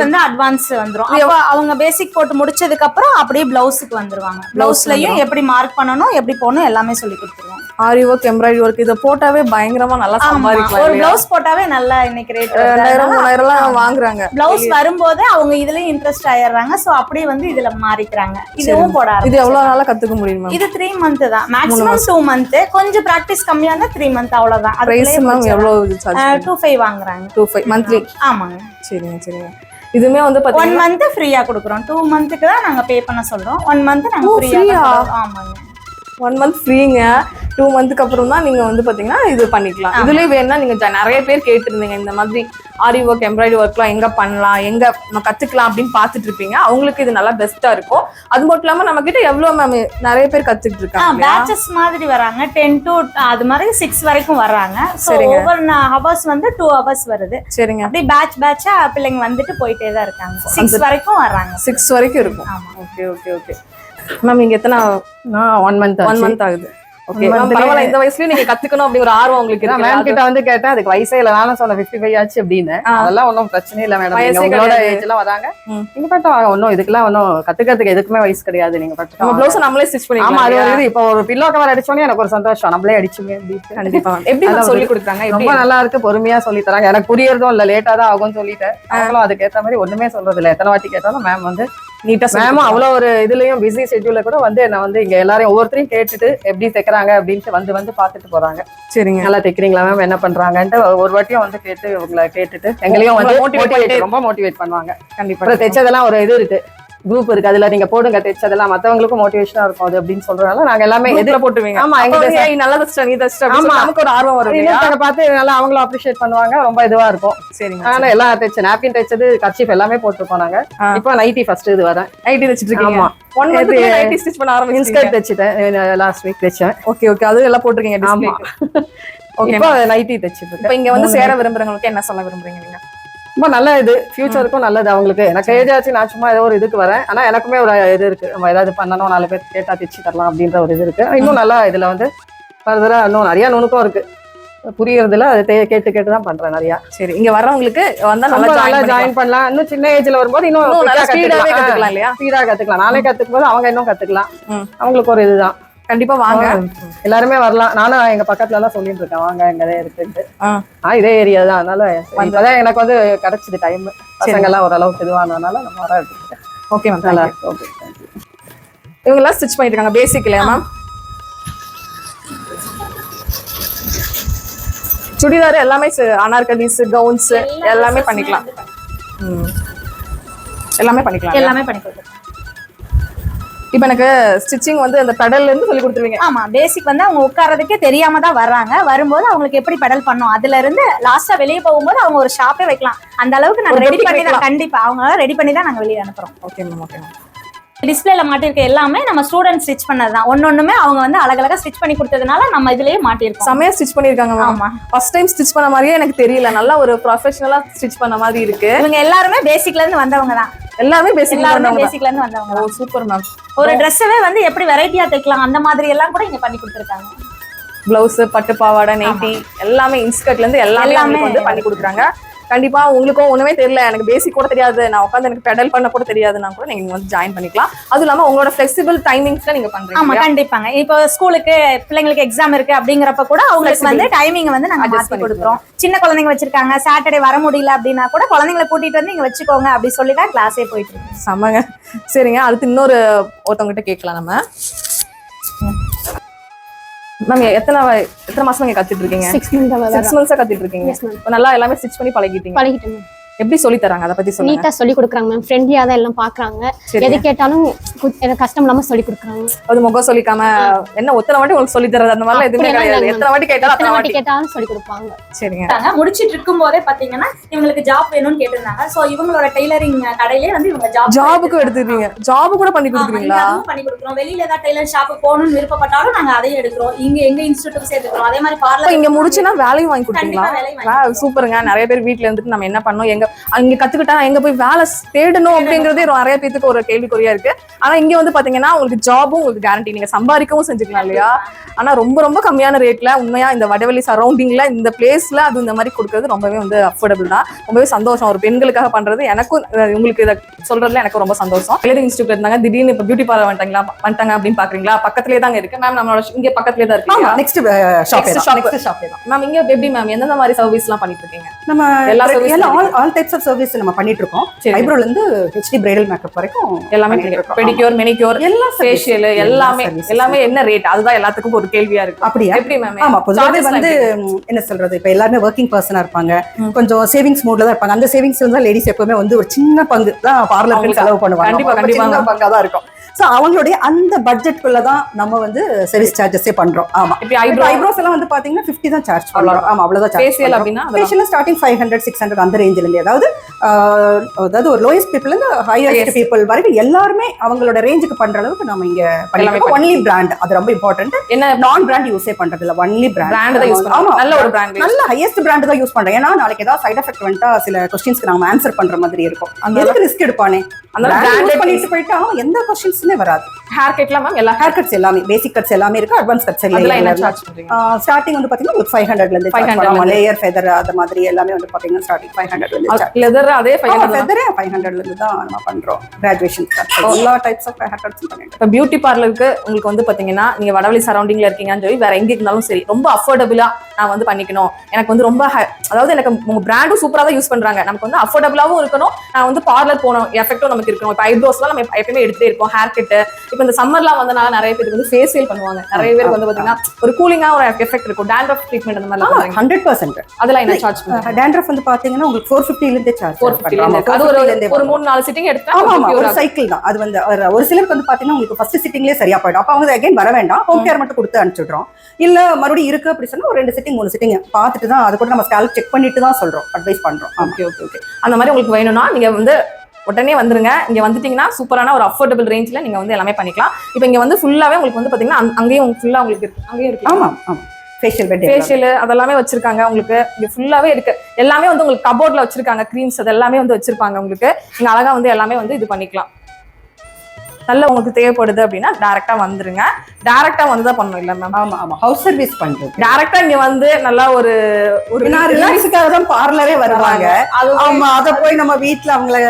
[SPEAKER 3] வந்து
[SPEAKER 2] அட்வான்ஸ் வந்துரும். அவங்க பேசிக் போட்டு முடிச்சதுக்கு அப்புறம் அப்படியே பிளவுஸுக்கு வந்துருவாங்க. பிளவுஸ்லயும் எப்படி மார்க் பண்ணணும், எப்படி போகணும் எல்லாமே சொல்லி கொடுத்துருவாங்க.
[SPEAKER 3] ஆரி ஒர்க் எம்ப்ராய்டரி ஒர்க் இதை போட்டாவே பயங்கரமா நல்லா
[SPEAKER 2] ஒரு
[SPEAKER 3] சம்பாதிக்கலாம்.
[SPEAKER 2] பிளவுஸ் போட்டாவே நல்லா இன்னைக்கு ரேட்
[SPEAKER 3] 2000-3000 எல்லாம் வாங்குறாங்க.
[SPEAKER 2] பிளவுஸ் வரும்போது அவங்க இதுலயும் இன்ட்ரெஸ்ட் ஆயிடுறாங்க. சோ அப்படியே வந்து இதுல மாறிக்கிறாங்க. இதுவும் போட
[SPEAKER 3] இது எவ்வளவு நாளா கத்துக்க முடியுமா?
[SPEAKER 2] இது 3 month தான், மேக்ஸிமம் 2 month. கொஞ்சம் பிராக்டிஸ் கம்மியா இருந்தா 3 month அவ்வளவுதான்.
[SPEAKER 3] பிரைஸ் மேம் எவ்வளவு சார்ஜ்?
[SPEAKER 2] 25 வாங்குறாங்க.
[SPEAKER 3] 25 மந்த்லி.
[SPEAKER 2] ஆமாங்க.
[SPEAKER 3] சரிங்க. இதுமே வந்து
[SPEAKER 2] 1 month ஃப்ரீயா கொடுக்குறோம். 2 monthக்கு தான் நாங்க பே பண்ண சொல்றோம். 1 month நாங்க ஃப்ரீயா. ஆமாங்க.
[SPEAKER 3] 1 month ஃப்ரீங்க. 2 monthக்கு அப்புறம் தான் நீங்க வந்து பாத்தீங்கன்னா இது பண்ணிக்கலாம். இதுலயே வேணா நீங்க நிறைய பேர் கேட்டிருந்தீங்க இந்த மாதிரி ஆரி ஒர்க் எம்ப்ராய்டரி ஒர்க்லாம் எங்க பண்ணலாம், எங்க நம்ம கத்துக்கலாம் அப்படின்னு பாத்துட்டு இருப்பீங்க. அவங்களுக்கு இது நல்லா பெஸ்டா இருக்கும். அது மட்டும் இல்லாம நம்ம கிட்ட எவ்வளவு மேம் நிறைய பேர் கத்துக்கிட்டு இருக்காங்க.
[SPEAKER 2] பேட்சஸ் மாதிரி வராங்க. 10 to அது மாதிரி 6 வரைக்கும் வர்றாங்க. ஒவ்வொரு ஹவர்ஸ் வந்து 2 hours வருது.
[SPEAKER 3] சரிங்க.
[SPEAKER 2] அப்படி பேட்சா பிள்ளைங்க வந்துட்டு போயிட்டே தான் இருக்காங்க. 6 வரைக்கும் வர்றாங்க.
[SPEAKER 3] 6 வரைக்கும் இருக்கும். ஓகே மேம் நீங்க எத்தனை?
[SPEAKER 1] நான் 1 month
[SPEAKER 3] ஆகுது. ஓகே மேம் பரவாயில்ல. இந்த வயசுலயே நீங்க கத்துக்கணும் அப்படி ஒரு ஆர்வம் உங்களுக்கு இருக்கு.
[SPEAKER 1] மேம் கிட்ட வந்து கேட்டேன், அதுக்கு வயசே இல்ல. நானும் சொன்ன 55 ஆச்சு அப்படின்னு. அதெல்லாம் ஒன்றும் பிரச்சனை இல்லை மேடம். உங்களோட ஏஜ் எல்லாம் வராங்க, நீங்க பட்டு வாங்க. ஒன்னும் இதுக்கெல்லாம் ஒன்னும் கத்துக்கிறதுக்கு எதுக்குமே வயசு கிடையாது. நீங்க பட்டு
[SPEAKER 3] நம்ம ப்ளவுஸ் நம்மளே ஸ்டிச் பண்ணிக்கலாம்.
[SPEAKER 1] ஆமா, அது வந்து இப்போ ஒரு பில்லோ கவர் அடிச்சோன்னே எனக்கு ஒரு சந்தோஷம். நம்மளே அடிச்சுமே அப்படின்னு.
[SPEAKER 3] கண்டிப்பா. எப்படி சொல்லி கொடுக்குறாங்க?
[SPEAKER 1] ரொம்ப நல்லா இருக்கு, பொறுமையா சொல்லி தராங்க. எனக்கு புரியறதும் இல்ல, லேட்டா தான் ஆகும்னு சொல்லிட்டேன். அவங்களும் அதுக்கு ஏத்த மாதிரி ஒண்ணுமே சொல்றது இல்ல. எத்தனை வாட்டி கேட்டாலும் மேம் வந்து நீட்டா மேம் அவ்வளவு ஒரு இதுலயும் பிஸி ஷெட்யூல்ல கூட வந்து என்ன வந்து இங்க எல்லாரையும் ஒவ்வொருத்தரையும் கேட்டுட்டு எப்படி தைக்கிறாங்க அப்படின்ட்டு வந்து பாத்துட்டு போறாங்க. சரிங்க, நல்லா தைக்கிறீங்களா மேம், என்ன பண்றாங்கன்ட்டு ஒரு வாட்டியும் வந்து கேட்டு உங்களை கேட்டுட்டு எங்களையும் வந்து ரொம்ப மோட்டிவேட் பண்ணுவாங்க. கண்டிப்பா தைச்சதெல்லாம் ஒரு இது இருக்கு, குரூப் இருக்கு, அதுல நீங்க போடுங்க தைச்சதெல்லாம், மத்தவங்களுக்கும் மோட்டிவேஷனா இருக்கும் அது அப்படின்னு சொல்றதுனால நாங்க எல்லாமே எதுல போட்டுவீங்க. ஆமா, நல்லா நமக்கு ஒரு ஆர்வம் வரும். இன்னொருத்தங்க பார்த்து நல்லா அவங்களும் அப்ரிஷியேட் பண்ணுவாங்க, ரொம்ப இதுவா இருக்கும். சரிங்க, அதனால எல்லாம் தைச்ச நாப்கின் தைச்சது, கர்ச்சீஃப் எல்லாமே போட்டுருக்கோம் நாங்க. இப்போ நைட்டி ஃபர்ஸ்ட் இது வரேன். நைட்டி தைச்சிட்டு இருக்கீங்க? ஆமா, 1 month நைட்டி ஸ்டிச் பண்ண ஆரம்பிச்சேன். இன்ஸ்கர்ட் தைச்சிட்டேன் லாஸ்ட் வீக் தைச்சேன். ஓகே அது எல்லாம் போட்டுருக்கீங்க டிஸ்ப்ளே. ஓகே, இப்போ நைட்டி தைச்சிட்டு. இப்போ இங்க வந்து சேர விரும்புறவங்களுக்கு என்ன சொல்ல விரும்புறீங்க நீங்க? ரொம்ப நல்ல இது, ஃபியூச்சருக்கும் நல்லது அவங்களுக்கு. எனக்கு ஏஜ் ஆச்சு, நான் சும்மா ஏதோ ஒரு இதுக்கு வரேன். ஆனா எனக்குமே ஒரு இது இருக்கு, நம்ம ஏதாவது பண்ணணும், 4 பேர் கேட்டா தைச்சு தரலாம் அப்படின்ற ஒரு இது இருக்கு. இன்னும் நல்லா இதுல வந்து ஃபர்தரா இன்னும் நிறைய நுணுக்கம் இருக்கு, புரியறதுல அது கேட்டு தான் பண்றேன் நிறைய. சரி, இங்க வர்றவங்களுக்கு வந்தா நல்லா ஜாயின் பண்ணலாம். இன்னும் சின்ன ஏஜ்ல வரும்போது இன்னும் கத்துக்கலாம் இல்லையா? ஸ்பீடா கத்துக்கலாம். நாளே கத்துக்கும் போது அவங்க இன்னும் கத்துக்கலாம். அவங்களுக்கு ஒரு இதுதான். கண்டிப்பா வாங்க, எல்லாருமே வரலாம். நானும் எங்க பக்கத்துல எல்லாம் சொல்லிட்டு இருக்கேன், வாங்க எங்கதே இருக்குன்ட்டு. இதே ஏரியா தான், அதனால இப்பதான் எனக்கு வந்து கிடைச்சது டைம். பசங்க எல்லாம் ஓரளவுக்கு இதுவானதுனால நம்ம வர எடுத்துக்கிட்டேன். ஓகே மேம், நல்லா இருக்கு. ஓகே, இவங்க எல்லாம் ஸ்டிச் பண்ணிட்டு இருக்காங்க பேசிக் இல்லையா மேம்? சுடிதார் எல்லாமே, அனார்கலிஸ், கவுன்ஸ் எல்லாமே பண்ணிக்கலாம். எல்லாமே பண்ணிக்கலாம். இப்ப எனக்கு ஸ்டிச்சிங் வந்து அந்த பெடல்ல இருந்து சொல்லி கொடுத்துருவீங்க?
[SPEAKER 2] ஆமா, பேசிக் வந்து அவங்க உட்கார்றதுக்கே தெரியாம தான் வர்றாங்க. வரும்போது அவங்களுக்கு எப்படி பெடல் பண்ணணும், அதுல இருந்து லாஸ்டா வெளியே போகும்போது அவங்க ஒரு ஷாப்பே வைக்கலாம். அந்த அளவுக்கு நாங்க ரெடி பண்ணி தான், கண்டிப்பா அவங்க ரெடி பண்ணி தான் நாங்க வெளியே அனுப்புறோம்.
[SPEAKER 3] Okay ma'am.
[SPEAKER 2] டிஸ்பிளேல மாட்டிருக்க எல்லாமே நம்ம ஸ்டூடெண்ட் ஸ்டிச் பண்ணதுதான். ஒன்னொண்ணுமே அவங்க வந்து அழகழகா ஸ்டிச் பண்ணி கொடுத்ததுனால நம்ம இதுலயே மாட்டிருக்கோம்.
[SPEAKER 3] செமையா ஸ்டிச் பண்ணிருக்காங்க. ஆமா, ஃபர்ஸ்ட் டைம் ஸ்டிச் பண்ண மாதிரியே எனக்கு தெரியல, நல்லா ஒரு ப்ரொஃபஷனலா ஸ்டிச் பண்ண மாதிரி இருக்கு.
[SPEAKER 2] இவங்க எல்லாருமே பேசிக்ல இருந்து வந்தவங்க தான்.
[SPEAKER 3] எல்லாமே பேசிக்ல இருந்து
[SPEAKER 2] வந்தவங்க.
[SPEAKER 3] ஓ சூப்பர் மேம்.
[SPEAKER 2] ஒரு ட்ரெஸ்ஸவே வந்து எப்படி வெரைட்டியா தைக்கலாம் அந்த மாதிரி எல்லாம் கூட இங்க பண்ணி கொடுத்துருக்காங்க.
[SPEAKER 3] பிளவுஸ், பட்டு பாவாடை, நைட்டி எல்லாமே, இன்ஸ்கர்ட்ல இருந்து எல்லாமே வந்து பண்ணி கொடுக்குறாங்க. கண்டிப்பா உங்களுக்கும் ஒண்ணுமே தெரியல, எனக்கு பேசிக் கூட தெரியாது, நான் உட்காந்து எனக்கு பெடல் பண்ண கூட தெரியாதுன்னா கூட நீங்க வந்து ஜாயின் பண்ணிக்கலாம். அதுவும் இல்லாம உங்களோட ஃபிளெக்சிபிள் டைமிங்ஸ்ல நீங்க பண்றீங்க.
[SPEAKER 2] ஆமா, கண்டிப்பாங்க. இப்போ ஸ்கூலுக்கு பிள்ளைங்களுக்கு எக்ஸாம் இருக்கு அப்படிங்கிறப்ப கூட அவங்களுக்கு வந்து டைமிங் வந்து நாங்க அட்ஜஸ்ட் பண்ணி கொடுக்குறோம். சின்ன குழந்தைங்க வச்சிருக்காங்க, சாட்டர்டே வர முடியல அப்படின்னா கூட குழந்தைங்களை கூட்டிட்டு வந்து இங்க வச்சுக்கோங்க அப்படி சொல்லிதான் கிளாஸே போயிட்டு இருக்கு.
[SPEAKER 3] சமங்க. சரிங்க, அடுத்து இன்னொரு ஒருத்தவங்கிட்ட கேட்கலாம் நம்ம. மேம் எத்தனை மாசம் நீங்க கத்துட்டு இருக்கீங்க? 6 months கத்துட்டு இருக்கீங்க. நல்லா எல்லாமே ஸ்டிச் பண்ணி பழகிட்டீங்க. எப்படி சொல்லி தராங்க, அத பத்தி சொல்லுங்க.
[SPEAKER 5] நீட்டா சொல்லி கொடுக்குறாங்க மேம், ஃப்ரெண்ட்லியா தான் எல்லாம் பாக்குறாங்க. எது கேட்டாலும் கஷ்டம் இல்லாம சொல்லி கொடுக்குறாங்க.
[SPEAKER 3] அது முகம் சொல்லிக்காம என்ன ஒத்தனை வாட்டி உங்களுக்கு சொல்லி தரது அந்த மாதிரி எதுவுமே கிடையாது. எத்தனை வாட்டி கேட்டாலும் சொல்லி கொடுப்பாங்க. சரிங்க,
[SPEAKER 2] முடிச்சிட்டு இருக்கும் போதே பாத்தீங்கன்னா இவங்களுக்கு ஜாப் வேணும்னு கேட்டிருந்தாங்க. சோ இவங்களோட டெய்லரிங் கடையிலே வந்து இவங்க
[SPEAKER 3] ஜாபுக்கு எடுத்துக்கிறீங்க. ஜாப் கூட பண்ணி கொடுக்குறீங்களா?
[SPEAKER 2] பண்ணி கொடுக்குறோம். வெளியில ஏதாவது டெய்லர் ஷாப்புக்கு போகணும்னு விருப்பப்பட்டாலும் நாங்க அதையும் எடுக்கிறோம். எங்க இன்ஸ்டிடியூட்டுக்கு சேர்த்துக்கிறோம். அதே மாதிரி பார்லர்
[SPEAKER 3] இங்க முடிச்சுனா வேலையும் வாங்கி கொடுத்தீங்களா? சூப்பருங்க. நிறைய பேர் வீட்டுல இருந்துட்டு நம்ம என்ன பண்ணோம், எங்க அங்க கத்துக்கிட்டா எங்க போய் வேலை தேடணும் அப்படிங்கறதே நிறைய பேத்துக்கு ஒரு கேள்விக்குறியா இருக்கு. ஆனா இங்க வந்து பாத்தீங்கன்னா உங்களுக்கு ஜாபும் உங்களுக்கு கேரண்டி, நீங்க சம்பாதிக்கவும் செஞ்சுக்கலாம் இல்லையா. ஆனா ரொம்ப ரொம்ப கம்மியான ரேட்ல உண்மையா இந்த வடவள்ளி சரௌண்டிங்ல இந்த பிளேஸ்ல அது இந்த மாதிரி கொடுக்கறது ரொம்பவே வந்து அஃபோர்டபுள் தான். ரொம்பவே சந்தோஷம் ஒரு பெண்களுக்காக பண்றது. எனக்கும் உங்களுக்கு இதை சொல்றதுல எனக்கு ரொம்ப சந்தோஷம். டெய்லரிங் இன்ஸ்டியூட் இருந்தாங்க, திடீர்னு இப்ப பியூட்டி பார்லர் வந்துட்டாங்க அப்படின்னு பாக்குறீங்களா? பக்கத்துலயே தாங்க இருக்கு மேம், நம்மளோட இங்க பக்கத்துலயே தான் இருக்கு.
[SPEAKER 4] நெக்ஸ்ட் ஷாப்
[SPEAKER 3] மேம் இங்க எப்படி மேம் எந்தெந்த மாதிரி சர்வீஸ் எல்லாம் பண்ணிட்டு இருக்கீங்க?
[SPEAKER 4] நம்ம
[SPEAKER 3] எல்லா
[SPEAKER 4] ஆல் டைப்ஸ் ஆஃப் சர்வீஸ் நம்ம பண்ணிட்டு இருக்கோம். ஐப்ரோல இருந்து ஹெச்டி பிரைடல் மேக்கப் வரைக்கும்
[SPEAKER 3] எல்லாமே பெடிக்யூர், மெனிக்யூர்,
[SPEAKER 4] எல்லா
[SPEAKER 3] ஃபேஷியல் எல்லாமே என்ன ரேட்? அதுதான் எல்லாத்துக்கும் ஒரு கேள்வியா இருக்கு.
[SPEAKER 4] அப்படியா?
[SPEAKER 3] எப்படி மேம்?
[SPEAKER 4] ஆமா, பொதுவாவே வந்து என்ன சொல்றது, இப்ப எல்லாருமே ஒர்க்கிங் பர்சனா இருப்பாங்க, கொஞ்சம் சேவிங்ஸ் மூட்ல தான் இருப்பாங்க. அந்த சேவிங்ஸ் இருந்தா லேடிஸ் எப்பவுமே வந்து ஒரு சின்ன பங்கு தான் பார்லருக்கு செலவு பண்ணுவாங்க.
[SPEAKER 3] கண்டிப்பா
[SPEAKER 4] பங்கா தான் இருக்கும். சோ அவங்களுடைய அந்த பட்ஜெட்குள்ள தான் நம்ம வந்து சர்வீஸ் சார்ஜஸே பண்றோம். ஆமா,
[SPEAKER 3] இப்போ
[SPEAKER 4] ஐப்ரோஸ் எல்லாம் வந்து பாத்தீங்கன்னா 50 தான் சார்ஜ் பண்றோம். ஆமா, அவ்வளவுதான் சார்ஜ்.
[SPEAKER 3] ஃபேஷியல் அப்படினா
[SPEAKER 4] ஃபேஷியல் ஸ்டார்டிங் 500 600 அந்த ரேஞ்சில இருந்து, அதாவது ஒரு லோயஸ்ட் பீப்புள் இருந்து ஹையஸ்ட் பீப்புள் வரைக்கும் எல்லாருமே அவங்களோட ரேஞ்சுக்கு பண்ற அளவுக்கு நம்ம இங்க பண்ணிருக்கோம். ஒன்லி பிராண்ட், அது ரொம்ப இம்பார்ட்டன்ட்.
[SPEAKER 3] என்ன
[SPEAKER 4] நான் பிராண்ட் யூஸே பண்றது இல்ல, ஒன்லி பிராண்ட் தான் யூஸ் பண்றோம். ஆமா,
[SPEAKER 3] நல்ல ஒரு பிராண்ட்,
[SPEAKER 4] நல்ல ஹையஸ்ட் பிராண்ட் தான் யூஸ் பண்றோம். ஏன்னா நாளைக்கு ஏதாவது சைடு எஃபெக்ட் வந்துட்டா சில क्वेश्चंஸ்க்கு நாம ஆன்சர் பண்ற மாதிரி இருக்கும். அந்த ரிஸ்க் எடுப்பானே, அந்த பிராண்ட் பண்ணிட்டு போயிட்டா எந்த क्वेश्चंஸ்மே வராது.
[SPEAKER 3] ஹேர் கட்லாம் மேம் எல்லா
[SPEAKER 4] ஹேர் கட்ஸ் எல்லாமே, பேசிக் கட்ஸ் எல்லாமே இருக்கு, அட்வான்ஸ் கட்ஸ்
[SPEAKER 3] எல்லாம் என்ன சார்ஜ் பண்றீங்க?
[SPEAKER 4] ஸ்டார்டிங் வந்து பாத்தீங்கன்னா 500 ல இருந்து 500 லேயர் ஃபெதர் அந்த மாதிரி எல்லாமே வந்து பாத்தீங்கன்னா ஸ்டார்டிங் 500 ல இருந்து
[SPEAKER 3] லெதர் அதே 500
[SPEAKER 4] ஃபெதர் 500 ல இருந்து தான் நம்ம பண்றோம். கிராஜுவேஷன் எல்லா டைப்ஸ் ஆஃப் ஹேர் கட்ஸ் பண்ணிட்டோம்.
[SPEAKER 3] இப்போ பியூட்டி பார்லருக்கு உங்களுக்கு வந்து பாத்தீங்கன்னா நீங்க வடவள்ளி சரௌண்டிங்ல இருக்கீங்கன்னு சொல்லி வேற எங்க இருந்தாலும் சரி ரொம்ப அஃபோர்டபுளா நான் வந்து பண்ணிக்கணும், எனக்கு வந்து ரொம்ப அதாவது எனக்கு உங்க பிராண்டும் சூப்பரா தான் யூஸ் பண்றாங்க, நமக்கு வந்து அஃபோர்டபுளாவும் இருக்கணும், நான் வந்து பார்லர் போனோம் எஃபெக்டும் நமக்கு இருக்கணும். இப்போ ஐப்ரோஸ்லாம் நம்ம எப்பயுமே எடுத்துட்டே இருப்போம், ஹேர் கட்டு. இப்போ இந்த சம்மர்லாம் வந்தனால நிறைய பேருக்கு வந்து ஃபேஷியல் பண்ணுவாங்க, நிறைய பேருக்கு வந்து பாத்தீங்கன்னா ஒரு கூலிங்கா ஒரு எஃபெக்ட் இருக்கும். டேண்ட்ரஃப் ட்ரீட்மெண்ட் அந்த மாதிரி
[SPEAKER 4] 100%
[SPEAKER 3] அதெல்லாம் என்ன சார்ஜ் பண்ணுங்க?
[SPEAKER 4] டேண்ட்ரஃப் வந்து பாத்தீங்கன்னா உங்களுக்கு 450 ல இருந்தே சார்ஜ்
[SPEAKER 3] 450 அது ஒரு 3-4 சிட்டிங் எடுத்தா
[SPEAKER 4] ஆமா, ஒரு சைக்கிள் தான் அது. வந்து ஒரு சிலருக்கு வந்து பாத்தீங்கன்னா உங்களுக்கு ஃபர்ஸ்ட் சிட்டிங்லயே சரியா போய்டும். அப்ப அவங்க அகைன் வர வேண்டாம், ஹோம் கேர் மட்டும் கொடுத்து அனுப்பிச்சிடுறோம். இல்ல மறுபடியும் இருக்கு அப்படி சொன்னா ஒரு 2 சிட்டிங் 3 சிட்டிங் பார்த்துட்டு தான், அது கூட நம்ம ஸ்கேல்ப் செக் பண்ணிட்டு தான் சொல்றோம், அட்வைஸ் பண்றோம்.
[SPEAKER 3] Okay okay okay. அந்த மாதிரி உங்களுக்கு வேணும்னா நீங்க வந்து உடனே வந்துருங்க. இங்க வந்துட்டீங்கன்னா சூப்பரான ஒரு அஃபோர்டபுள் ரேஞ்ச்ல நீங்க வந்து எல்லாமே பண்ணிக்கலாம். இப்போ இங்க வந்து ஃபுல்லாவே உங்களுக்கு வந்து பாத்தீங்கன்னா அங்கேயும் ஃபுல்லா உங்களுக்கு இருக்கு, அங்கேயும் இருக்கு.
[SPEAKER 4] ஆமா ஆமா,
[SPEAKER 3] ஃபேஷியல் அதெல்லாமே வச்சிருக்காங்க உங்களுக்கு. இங்க ஃபுல்லாவே இருக்கு, எல்லாமே வந்து உங்களுக்கு கபோர்ட்ல வச்சிருக்காங்க, க்ரீம்ஸ் அது எல்லாமே வந்து வச்சிருப்பாங்க உங்களுக்கு. நீங்க அழகா வந்து எல்லாமே வந்து இது பண்ணிக்கலாம். நல்ல உங்களுக்கு தேவைப்படுது அப்படின்னா டைரக்டா வந்துருங்க. டைரக்டா வந்து தான் பண்ணணும் இல்ல மேம்?
[SPEAKER 4] ஆமா ஆமா, ஹவுஸ் சர்வீஸ் பண்றது.
[SPEAKER 3] டைரக்டா இங்க வந்து நல்லா ஒரு
[SPEAKER 4] ரிலாக்ஸுக்காக தான் பார்லரே வருவாங்க. ஆமா, அத போய் நம்ம வீட்ல அவங்கள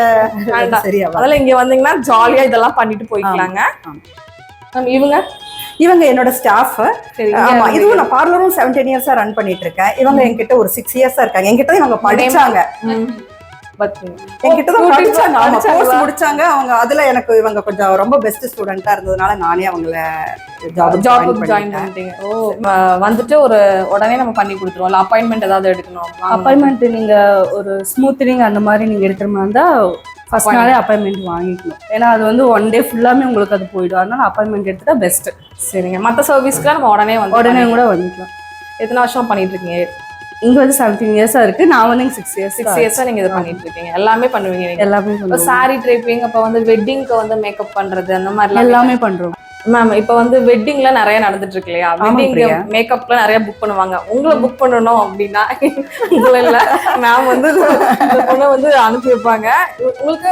[SPEAKER 4] சரியா
[SPEAKER 3] அதெல்லாம் இங்க வந்தீங்கன்னா ஜாலியா இதெல்லாம் பண்ணிட்டு போய்க்கலாங்க.
[SPEAKER 4] இவங்க என்னோட ஸ்டாஃப். ஆமா, இதுவும் நான் பார்லரும் 17 இயர்ஸா ரன் பண்ணிட்டு இருக்கேன். இவங்க என்கிட்ட ஒரு 6 இயர்ஸா இருக்காங்க. என்கிட்ட இவங்க படிச்சாங்க, என்கிட்ட தான் படிச்சாங்க. ஆமா, கோர்ஸ் முடிச்சாங்க அவங்க. அதுல எனக்கு இவங்க கொஞ்சம் ரொம்ப பெஸ்ட் ஸ்டூடெண்டா இருந்ததுனால நானே அவங்கள
[SPEAKER 3] ஜாபுக்கு ஜாயின் பண்ணிட்டீங்க. ஓ, வந்துட்டு ஒரு உடனே நம்ம பண்ணி கொடுத்துருவோம். இல்ல அப்பாயின்மெண்ட் ஏதாவது எடுக்கணும்?
[SPEAKER 6] அப்பாயின்மெண்ட் நீங்க ஒரு ஸ்மூத்னிங் அந்த மாதிரி நீங்க எடுக்கிற மாதிரி இருந்தா ஃபர்ஸ்ட் நாளே அப்பாயின்மெண்ட் வாங்கிக்கணும். ஏன்னா அது வந்து 1 டே ஃபுல்லாமே உங்களுக்கு அது போயிடும். அதனால அப்பாயின்மெண்ட் எடுத்துட்டா பெஸ்ட்.
[SPEAKER 3] சரிங்க. மற்ற சர்வீஸ்க்குலாம் நம்ம உடனே
[SPEAKER 6] கூட வந்துக்கலாம்.
[SPEAKER 3] எத்தனை வருஷம் பண்ணிட்டு இருக்கீங்க?
[SPEAKER 6] இங்க வந்து 17 இயர்ஸா இருக்கு. நான் வந்து 6 இயர்ஸா
[SPEAKER 3] நீங்க இது பண்ணிட்டு இருக்கீங்க. எல்லாமே பண்ணுவீங்க?
[SPEAKER 6] எல்லாமே
[SPEAKER 3] இப்போ சாரி ட்ரைப்பிங், அப்ப வந்து வெட்டிங்க்கு வந்து மேக்கப் பண்றது அந்த மாதிரி
[SPEAKER 6] எல்லாமே பண்றோம்
[SPEAKER 3] மேம். இப்போ வந்து வெட்டிங்ல நிறைய நடந்துட்டு இருக்கு இல்லையா? வெட்டிங் மேக்கப்ல நிறைய புக் பண்ணுவாங்க. உங்களை புக் பண்ணணும் அப்படின்னா உங்களை இல்ல மேம் வந்து பொண்ணை வந்து அனுப்பி வைப்பாங்க. உங்களுக்கு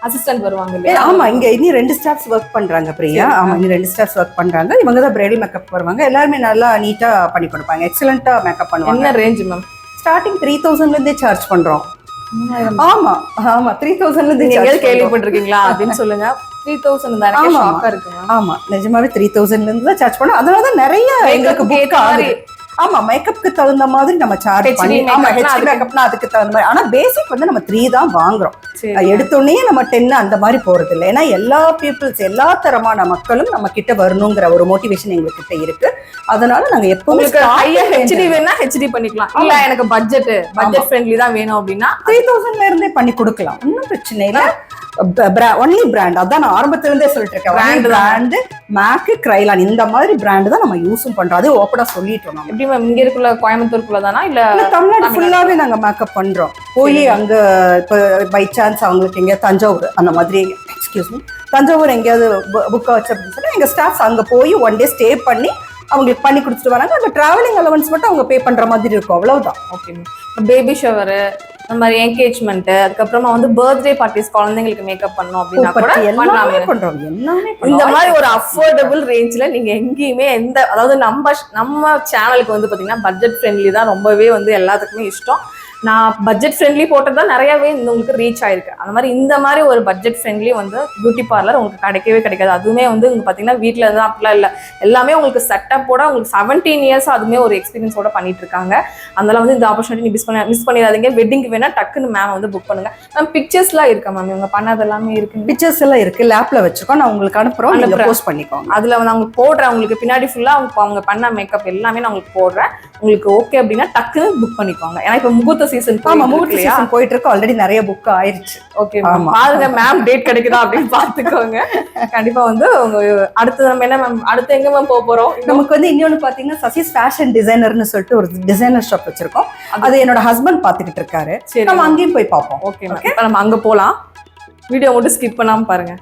[SPEAKER 3] அசிஸ்டன்ட் வருவாங்க இல்லையா?
[SPEAKER 4] ஆமா, இங்க இனி 2 ஸ்டாஃப்ஸ் ஒர்க் பண்றாங்க பிரியா. ஆமா, இனி 2 ஸ்டாஃப்ஸ் ஒர்க் பண்றாங்க. இவங்க தான் பிரைடல் மேக்கப் வருவாங்க. எல்லாருமே நல்லா நீட்டா பண்ணி கொடுப்பாங்க, எக்ஸலென்ட்டா மேக்கப் பண்ணுவாங்க.
[SPEAKER 3] என்ன ரேஞ்ச் மேம்?
[SPEAKER 4] ஸ்டார்டிங் 3000 ல இருந்தே சார்ஜ் பண்றோம். ஆமா ஆமா, 3000 ல இருந்து
[SPEAKER 3] நீங்க கேள்விப்பட்டிருக்கீங்களா அப்படின்னு சொல்லுங்க. 3000 தானே? ஷாக்கா இருக்குங்க.
[SPEAKER 4] ஆமா, நிஜமாவே 3000 ல இருந்து தான் சார்ஜ் பண்ணோம். அதனால தான் நிறைய எங்களுக்கு புக் ஆகுது. ஆமா, மேக்கப்க்கு தகுந்த மாதிரி நம்ம சார்ஜ் பண்ணி. ஆமா, ஹெச்டி மேக்கப்னா அதுக்கு தகுந்த மாதிரி. ஆனா பேசிக் வந்து நம்ம 3 தான் வாங்குறோம். எடுத்தோடனே நம்ம 10 அந்த மாதிரி போறது இல்லை. ஏன்னா எல்லா பீப்புள்ஸ், எல்லா தரமான மக்களும் நம்ம கிட்ட வரணுங்கிற ஒரு மோட்டிவேஷன் எங்களுக்கு கிட்ட இருக்கு. அதனால நாங்க எப்பவுமே
[SPEAKER 3] ஹெச்டி வேணா ஹெச்டி பண்ணிக்கலாம். இல்ல எனக்கு பட்ஜெட் ஃப்ரெண்ட்லி தான் வேணும் அப்படின்னா
[SPEAKER 4] 3000 ல இருந்தே பண்ணி கொடுக்கலாம், ஒன்னும் பிரச்சனை இல்ல. ஒன்லி பிராண்ட், அதான் நான் ஆரம்பத்துல இருந்தே சொல்லிட்டு இருக்கேன். பிராண்ட் மேக், கிரைலான் இந்த மாதிரி பிராண்ட் தான் நம்ம யூஸும் பண்றோம். அது ஓப்பனா சொல்லிட்டோம். நம்ம
[SPEAKER 3] எப்படி மேம் இங்க இருக்குள்ள கோயம்புத்தூருக்குள்ள தானா இல்ல
[SPEAKER 4] தமிழ்நாடு ஃபுல்லாவே நாங்க மேக்கப் பண்றோம். போய் அங்க இப்ப பை சான்ஸ் அவங்களுக்கு எங்க தஞ்சாவூர் அந்த மாதிரி, எக்ஸ்கியூஸ் மீ, தஞ்சாவூர் எங்கேயாவது புக் வச்சு அப்படின்னு சொல்லி எங்க ஸ்டாஃப்ஸ் அங்க போய் 1 டே ஸ்டே பண்ணி அவங்களுக்கு பண்ணி கொடுத்துட்டு வராங்க. அந்த டிராவலிங் அலவன்ஸ் மட்டும் அவங்க பே பண்ற மாதிரி இருக்கும், அவ்வளவுதான்.
[SPEAKER 3] ஓகே. பேபி ஷவர் அந்த மாதிரி என்கேஜ்மெண்ட், அதுக்கப்புறமா வந்து பர்த்டே பார்ட்டிஸ், குழந்தைங்களுக்கு மேக்கப் பண்ணோம் அப்படின்னா கூட
[SPEAKER 4] எல்லாமே
[SPEAKER 3] பண்ணலாம்.
[SPEAKER 4] பண்றோம், எல்லாமே
[SPEAKER 3] இந்த மாதிரி ஒரு அஃபோர்டபுள் ரேஞ்ச்ல நீங்க எங்கேயுமே எந்த, அதாவது நம்ம சேனலுக்கு வந்து பாத்தீங்கன்னா பட்ஜெட் ஃப்ரெண்ட்லி தான் ரொம்பவே வந்து எல்லாத்துக்குமே இஷ்டம். நான் பட்ஜெட் ஃப்ரெண்ட்லி போட்டது தான் நிறையவே உங்களுக்கு ரீச் ஆயிருக்கு. அந்த மாதிரி இந்த மாதிரி ஒரு பட்ஜெட் ஃப்ரெண்ட்லி வந்து பியூட்டி பார்லர் உங்களுக்கு கிடைக்கவே கிடைக்காது. அதுவுமே வந்து உங்களுக்கு பார்த்தீங்கன்னா வீட்டில் இருந்து அப்படிலாம் இல்லை, எல்லாமே உங்களுக்கு செட்டப்போட உங்களுக்கு 17 இயர்ஸ் அதுவுமே ஒரு எக்ஸ்பீரியன்ஸோட பண்ணிட்டு இருக்காங்க. அதனால வந்து இந்த ஆப்பர்ச்சுனிட்டி மிஸ் பண்ணிடாதீங்க. வெட்டிங்க்கு வேணா டக்குன்னு மேம் வந்து புக் பண்ணுங்க. மேம் பிக்சர்ஸ்லாம் இருக்கா மேம்? இவங்க பண்ணது எல்லாமே இருக்கு,
[SPEAKER 4] பிக்சர்ஸ் எல்லாம் இருக்கு, லேப்ல வச்சிருக்கோம், நான் உங்களுக்கு அனுப்புறோம், நீங்க போஸ்ட் பண்ணிக்கோங்க.
[SPEAKER 3] அதுல வந்து அவங்க போடுறேன், உங்களுக்கு பின்னாடி ஃபுல்லா அவங்க பண்ண மேக்கப் எல்லாமே நான் உங்களுக்கு போடுறேன். உங்களுக்கு ஓகே அப்படின்னா டக்குன்னு புக் பண்ணிக்கோங்க. ஏன்னா இப்போ முகூர்த்த சீசன்,
[SPEAKER 4] சீசன் போயிட்டு இருக்கு, ஆல்ரெடி நிறைய புக் ஆயிருச்சு.
[SPEAKER 3] ஓகே பாருங்க மேம் டேட் கிடைக்குதா அப்படின்னு பாத்துக்கோங்க. கண்டிப்பா வந்து உங்க அடுத்து நம்ம என்ன மேம், அடுத்து எங்க மேம் போறோம்?
[SPEAKER 4] நமக்கு வந்து இன்னொன்னு பாத்தீங்கன்னா சசிஸ் ஃபேஷன் டிசைனர்னு சொல்லிட்டு ஒரு டிசைனர் ஷாப் வச்சிருக்கோம். அது என்னோட ஹஸ்பண்ட் பாத்துக்கிட்டு இருக்காரு. நம்ம அங்கேயும் போய் பார்ப்போம்.
[SPEAKER 3] ஓகே மேம், இப்போ நம்ம அங்க போலாம். வீடியோ மட்டும் ஸ்கிப் பண்ணாம பாருங்க.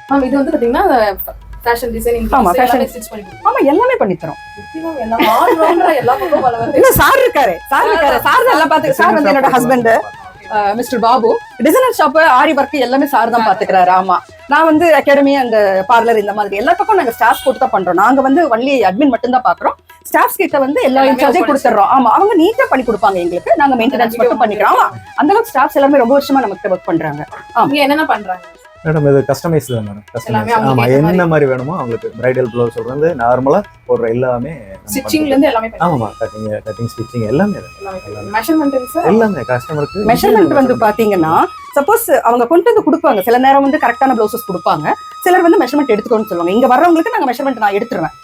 [SPEAKER 3] மேம் இது வந்து பாத்தீங்கன்னா ஃபேஷன் டிசைனிங்,
[SPEAKER 4] ஆமா, fashion
[SPEAKER 3] ஸ்டிட்ச் பண்ணி கொடுங்க.
[SPEAKER 4] ஆமா, எல்லாமே பண்ணி தரோம்.
[SPEAKER 3] எல்லாம் ஆல் ரவுண்டரா எல்லா பக்கம் பல வந்து
[SPEAKER 4] இல்ல, சார் இருக்காரு, சார் எல்லாம் பாத்து, சார் வந்து என்னோட husband mister Babu. Designer shop, aari work எல்லாமே சார் தான் பாத்துக்கிறாரு. ஆமா, நான் வந்து அகாடமி, அந்த பார்லர், இந்த மாதிரி எல்லா பக்கம் நாங்க ஸ்டாஃப் போட்டு தான் பண்றோம். நாங்க வந்து ஒன்லி அட்மின் மட்டும் தான் பாக்குறோம். ஸ்டாஃப்ஸ் கிட்ட வந்து எல்லா இன்சார்ஜையும் கொடுத்துறோம். ஆமா, அவங்க நீட்டா பண்ணி கொடுப்பாங்க எங்களுக்கு, நாங்க மெயின்டெனன்ஸ் மட்டும் பண்ணிக்கிறோம். ஆமா, அந்த அளவுக்கு ஸ்டாஃப்ஸ் எல்லாமே ரொம்ப வருஷமா நமக்கு ஒர்க் பண்றாங்க.
[SPEAKER 3] நீங்க என்னென்ன பண்றாங்க
[SPEAKER 7] மேடம்? இது கஸ்டமைஸ் தான் மேடம்.
[SPEAKER 3] எல்லாமே
[SPEAKER 7] கஸ்டமைஸ், ஆமா,
[SPEAKER 3] அவங்களுக்கு
[SPEAKER 7] என்ன மாதிரி வேணுமோ அவங்களுக்கு. பிரைடல் ப்ளவுஸ் வந்து நார்மலா போடுற எல்லாமே
[SPEAKER 3] ஸ்டிச்சிங்ல இருந்து எல்லாமே
[SPEAKER 7] ஆமாமா, கட்டிங் ஸ்டிச்சிங் எல்லாமே
[SPEAKER 3] மெஷர்மென்ட் சார்,
[SPEAKER 7] எல்லாமே கஸ்டமருக்கு.
[SPEAKER 4] மெஷர்மெண்ட் வந்து பாத்தீங்கன்னா சப்போஸ் அவங்க கொண்டு வந்து கொடுப்பாங்க, சில நேரம் வந்து கரெக்டான ப்ளவுசஸ் கொடுப்பாங்க, சிலர் வந்து மெஷர்மெண்ட் எடுத்துக்கோன்னு சொல்லுவாங்க. இங்க வர்றவங்களுக்கு நாங்க மெஷர்மெண்ட் நான் எடுத்துருவேன்.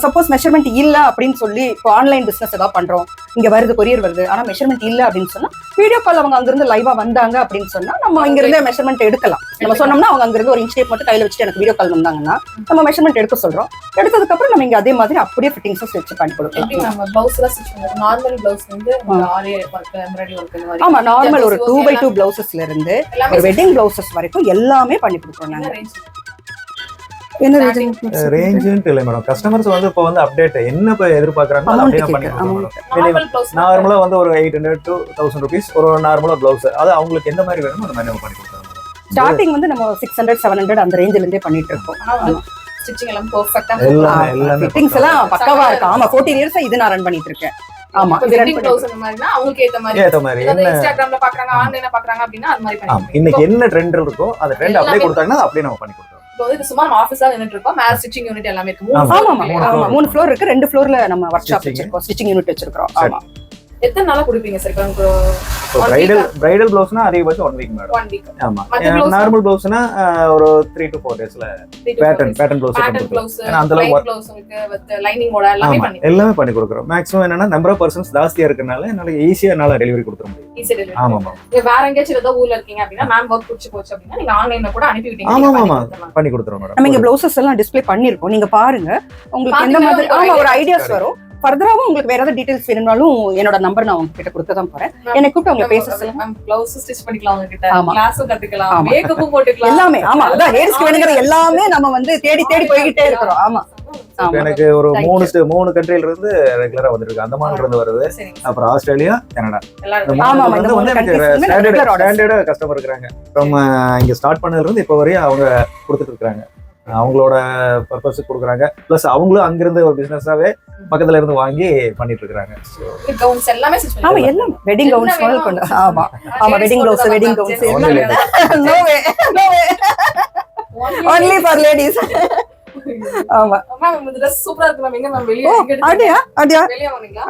[SPEAKER 4] சப்போஸ் மெஷர்மெண்ட் இல்ல அப்படின்னு சொல்லி, இப்போ ஆன்லைன் பிசினஸ் ஏதாவது பண்றோம், இங்க வருது, கொரியர் வருது, ஆனா மெஷர்மெண்ட் இல்ல அப்படின்னு சொன்னா வீடியோ கால் அவங்க அங்கிருந்து லைவா வந்தாங்க அப்படின்னு சொன்னா நம்ம இங்க இருந்தே மெஷர்மெண்ட் எடுக்கலாம். நம்ம சொன்னோம்னா அவங்க அங்கிருந்து ஒரு இன்ச் டேப் மட்டும் கையில வச்சுட்டு எனக்கு வீடியோ கால் வந்தாங்கன்னா நம்ம மெஷர்மெண்ட் எடுக்க சொல்றோம். எடுத்ததுக்கு அப்புறம் நம்ம இங்க அதே மாதிரி அப்படியே ஃபிட்டிங்ஸ் வச்சு பண்ணி கொடுக்கலாம்.
[SPEAKER 3] எப்படி நம்ம ப்ளவுஸ்ல ஸ்டிச் பண்ணுவோம்? நார்மல் ப்ளவுஸ் வந்து ஆரி வர்க், எம்ப்ராய்டரி வர்க் இந்த மாதிரி.
[SPEAKER 4] ஆமா, நார்மல் ஒரு 2x2 பிளவுசஸ்ல இருந்து ஒரு வெட்டிங் பிளவுசஸ் வரைக்கும் எல்லாமே பண்ணி கொடுக்குறோம் நாங்க. என்ன
[SPEAKER 7] ரேஞ்சுன்ட்டு இல்லை மேடம். கஸ்டமர்ஸ் வந்து இப்போ வந்து அப்டேட் என்ன இப்போ எதிர்பார்க்குறாங்களோ அப்படியே பண்ணி கொடுக்குறோம். நார்மலா வந்து ஒரு 800 to 1000 rupees ஒரு நார்மலா ப்ளவுஸ், அது அவங்களுக்கு எந்த மாதிரி வேணுமோ அந்த மாதிரி நம்ம பண்ணி கொடுக்குறோம்.
[SPEAKER 4] ஸ்டார்டிங் வந்து நம்ம 600 700 அந்த ரேஞ்சில இருந்தே பண்ணிட்டு இருக்கோம்.
[SPEAKER 3] ஸ்டிச்சிங் எல்லாம் பெர்ஃபெக்ட்டா
[SPEAKER 7] எல்லாமே
[SPEAKER 4] ஃபிட்டிங்ஸ் எல்லாம் பக்காவா இருக்கு. ஆமா, 14 இயர்ஸா இது நான் ரன் பண்ணிட்டு இருக்கேன். ஆமா,
[SPEAKER 3] வெட்டிங் ப்ளவுஸ் அந்த மாதிரினா அவங்களுக்கு ஏத்த மாதிரி
[SPEAKER 7] என்ன
[SPEAKER 3] இன்ஸ்டாகிராம்ல பாக்குறாங்க, ஆன்லைன்ல பாக்குறாங்க அப்படினா அது மாதிரி பண்ணி.
[SPEAKER 7] இன்னைக்கு என்ன ட்ரெண்ட் இருக்கோ அந்த ட்ரெண்ட் அப்படியே கொடுத்தாங்கன்னா அப்படியே நம்ம பண்ணி கொடுக்குறோம்.
[SPEAKER 3] இப்போ வந்து சும்மா நம்ம ஆபீஸ்ல நின்னுட்டு இருக்கோம், மேல ஸ்டிச்சிங் யூனிட் எல்லாமே இருக்கு.
[SPEAKER 4] ஆமா, 3 ஃப்ளோர் இருக்கு, 2 ஃப்ளோர்ல நம்ம ஒர்க் ஷாப் வச்சிருக்கோம், ஸ்டிச்சிங் யூனிட் வச்சிருக்கோம். ஆமா,
[SPEAKER 3] எத்தனை நாளா கொடுப்பீங்க சார்?
[SPEAKER 7] பிரைடல் ப்ளவுஸ்னா அதிகபட்சம் 1 வீக் மேடம்.
[SPEAKER 3] 1 வீக்.
[SPEAKER 7] ஆமா, நார்மல் ப்ளவுஸ்னா ஒரு 3 to 4 டேஸ்ல பேட்டர்ன் ப்ளவுஸ்
[SPEAKER 3] ப்ளவுஸ்,
[SPEAKER 7] அந்த அளவுக்கு
[SPEAKER 3] ப்ளவுஸ் உங்களுக்கு லைனிங்கோட எல்லாமே பண்ணி
[SPEAKER 7] எல்லாமே பண்ணி கொடுக்குறோம். மேக்ஸிமம் என்னன்னா நம்பர் ஆஃப் பர்சன்ஸ் ஜாஸ்தியா இருக்கனால என்னால ஈஸியா என்னால டெலிவரி கொடுத்துற முடியும்.
[SPEAKER 3] ஈஸியா டெலிவரி.
[SPEAKER 7] ஆமா,
[SPEAKER 3] நீங்க வேற எங்கேயாச்சும் ஏதோ ஊர்ல இருக்கீங்க அப்படினா மேம் ஒர்க் புடிச்சு போச்சு அப்படினா நீங்க ஆன்லைன்ல கூட அனுப்பி விட்டீங்க.
[SPEAKER 7] ஆமா, பண்ணி கொடுத்துறோம் மேடம்.
[SPEAKER 4] நம்ம இங்க ப்ளவுசஸ் எல்லாம் டிஸ்ப்ளே பண்ணிருக்கோம், நீங்க பாருங்க. உங்களுக்கு எந்த மாதிரி ஒரு ஐடியாஸ் வரும். ஃபர்தராவும் உங்களுக்கு வேற ஏதாவது டீடைல்ஸ் வேணும்னாலும் என்னோட நம்பர் நான் உங்ககிட்ட கொடுக்க தான் போறேன். என்னை கூப்பிட்டு உங்க பேச சொல்லுங்க.
[SPEAKER 3] மேம் ப்ளவுஸ் ஸ்டிச் பண்ணிக்கலாம் உங்க கிட்ட, கிளாஸும் கத்துக்கலாம், மேக்கப்பும் போட்டுக்கலாம்,
[SPEAKER 4] எல்லாமே. ஆமா, அதான் ஹேர்ஸ்க்கு வேணுங்கிற எல்லாமே நம்ம வந்து தேடி போய்கிட்டே இருக்கிறோம். ஆமா,
[SPEAKER 7] எனக்கு ஒரு 3 கண்ட்ரில இருந்து ரெகுலரா வந்துட்டு இருக்கு. அந்தமான்ல இருந்து வருது, அப்புறம் ஆஸ்திரேலியா, கனடா. ஸ்டாண்டர்டா கஸ்டமர் இருக்காங்க. நம்ம இங்க ஸ்டார்ட் பண்ணதுல இருந்து இப்ப வரையும் அவங்க கொடுத்துட்டு இருக்காங்க. அவங்களோட பர்பஸ் கொடுக்குறாங்க. பிளஸ் அவங்களும் அங்கிருந்து ஒரு பிசினஸாவே பக்கத்துல இருந்து வாங்கி பண்ணிட்டு இருக்காங்க.
[SPEAKER 3] கவுன்ஸ் எல்லாமே ஸ்டிச்
[SPEAKER 4] பண்ணுவாங்க. ஆமா, எல்லாம் வெட்டிங் கவுன்ஸ் முதல் கொண்டு. ஆமா, wedding blouse, wedding gowns no way only for ladies. ஆமா
[SPEAKER 3] மேம் இந்த Dress சூப்பரா இருக்கு மேம். எங்க மேம் வெளிய எங்க எடுத்து?
[SPEAKER 4] அடியா
[SPEAKER 3] வெளிய வாங்குனீங்களா?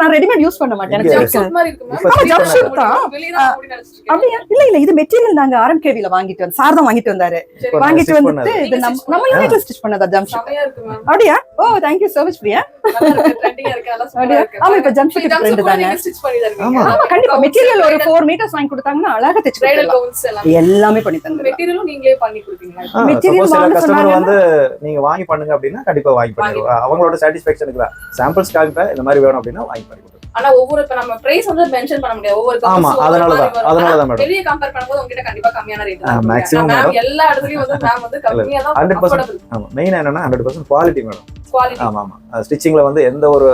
[SPEAKER 4] நான் ரெடிமேட் யூஸ் பண்ண மாட்டேன். எனக்கு
[SPEAKER 3] ஜம்ப் சூட் மாதிரி இருக்கு மேம்.
[SPEAKER 4] ஆமா, ஜம்ப் சூட் தான்.
[SPEAKER 3] வெளிய தான் அப்படி நினைச்சிட்டு
[SPEAKER 4] அப்படியே இல்ல இது மெட்டீரியல் நாங்க RMKV ல வாங்கிட்டு வந்து சார் தான் வாங்கிட்டு வந்தாரு. வாங்கிட்டு வந்துட்டு இது நம்ம யூனிட்ல ஸ்டிச் பண்ணதா ஜம்ப் சூட்.
[SPEAKER 3] செமையா இருக்கு மேம்.
[SPEAKER 4] அப்படியா? ஓ, thank you so much Priya.
[SPEAKER 3] நல்லா இருக்கு, ட்ரெண்டிங்கா இருக்கு, எல்லாம் சூப்பரா இருக்கு.
[SPEAKER 4] ஆமா, இப்ப ஜம்ப் சூட் ட்ரெண்ட் தானே.
[SPEAKER 3] ஸ்டிச் பண்ணி தருவீங்க?
[SPEAKER 4] ஆமா, கண்டிப்பா. மெட்டீரியல் ஒரு 4 மீட்டர்ஸ் வாங்கி கொடுத்தாங்கன்னா அழகா தச்சு
[SPEAKER 3] பிரைடல் கவுன்ஸ்
[SPEAKER 4] எல்லாமே பண்ணி தந்துறோம்.
[SPEAKER 3] மெட்டீரியலும் நீங்களே பண்ணி கொடுப்பீங்களா?
[SPEAKER 4] மெட்டீரியல்
[SPEAKER 7] கஸ்டமர் வந்து நீங்க வாங்கி பண்ணுங்க அப்படின்னா கண்டிப்பா வாங்கி பண்ணிடுவோம். அவங்களோட சாட்டிஸ்ஃபேக்ஷனுக்கு தான் சாம்பிள்ஸ் காமிப்பேன். இந்த மாதிரி வேணும் அப்படின்னா வாங்கி பண்ணி கொடுத்துருவோம்.
[SPEAKER 3] ஆனா ஒவ்வொரு இப்ப நம்ம பிரைஸ் வந்து மென்ஷன் பண்ண முடியாது ஒவ்வொரு
[SPEAKER 7] ஆமா அதனாலதான் மேடம்
[SPEAKER 3] வெளிய கம்பேர் பண்ணும்போது உங்ககிட்ட கண்டிப்பா கம்மியான ரேட்
[SPEAKER 7] மேக்ஸிமம்
[SPEAKER 3] மேம் எல்லா இடத்துலயும் வந்து மேம் வந்து கம்மியா தான்
[SPEAKER 7] 100%. ஆமா மெயின் என்னன்னா 100% குவாலிட்டி மேடம்.
[SPEAKER 3] குவாலிட்டி.
[SPEAKER 7] ஆமா ஸ்டிச்சிங்ல வந்து எந்த ஒரு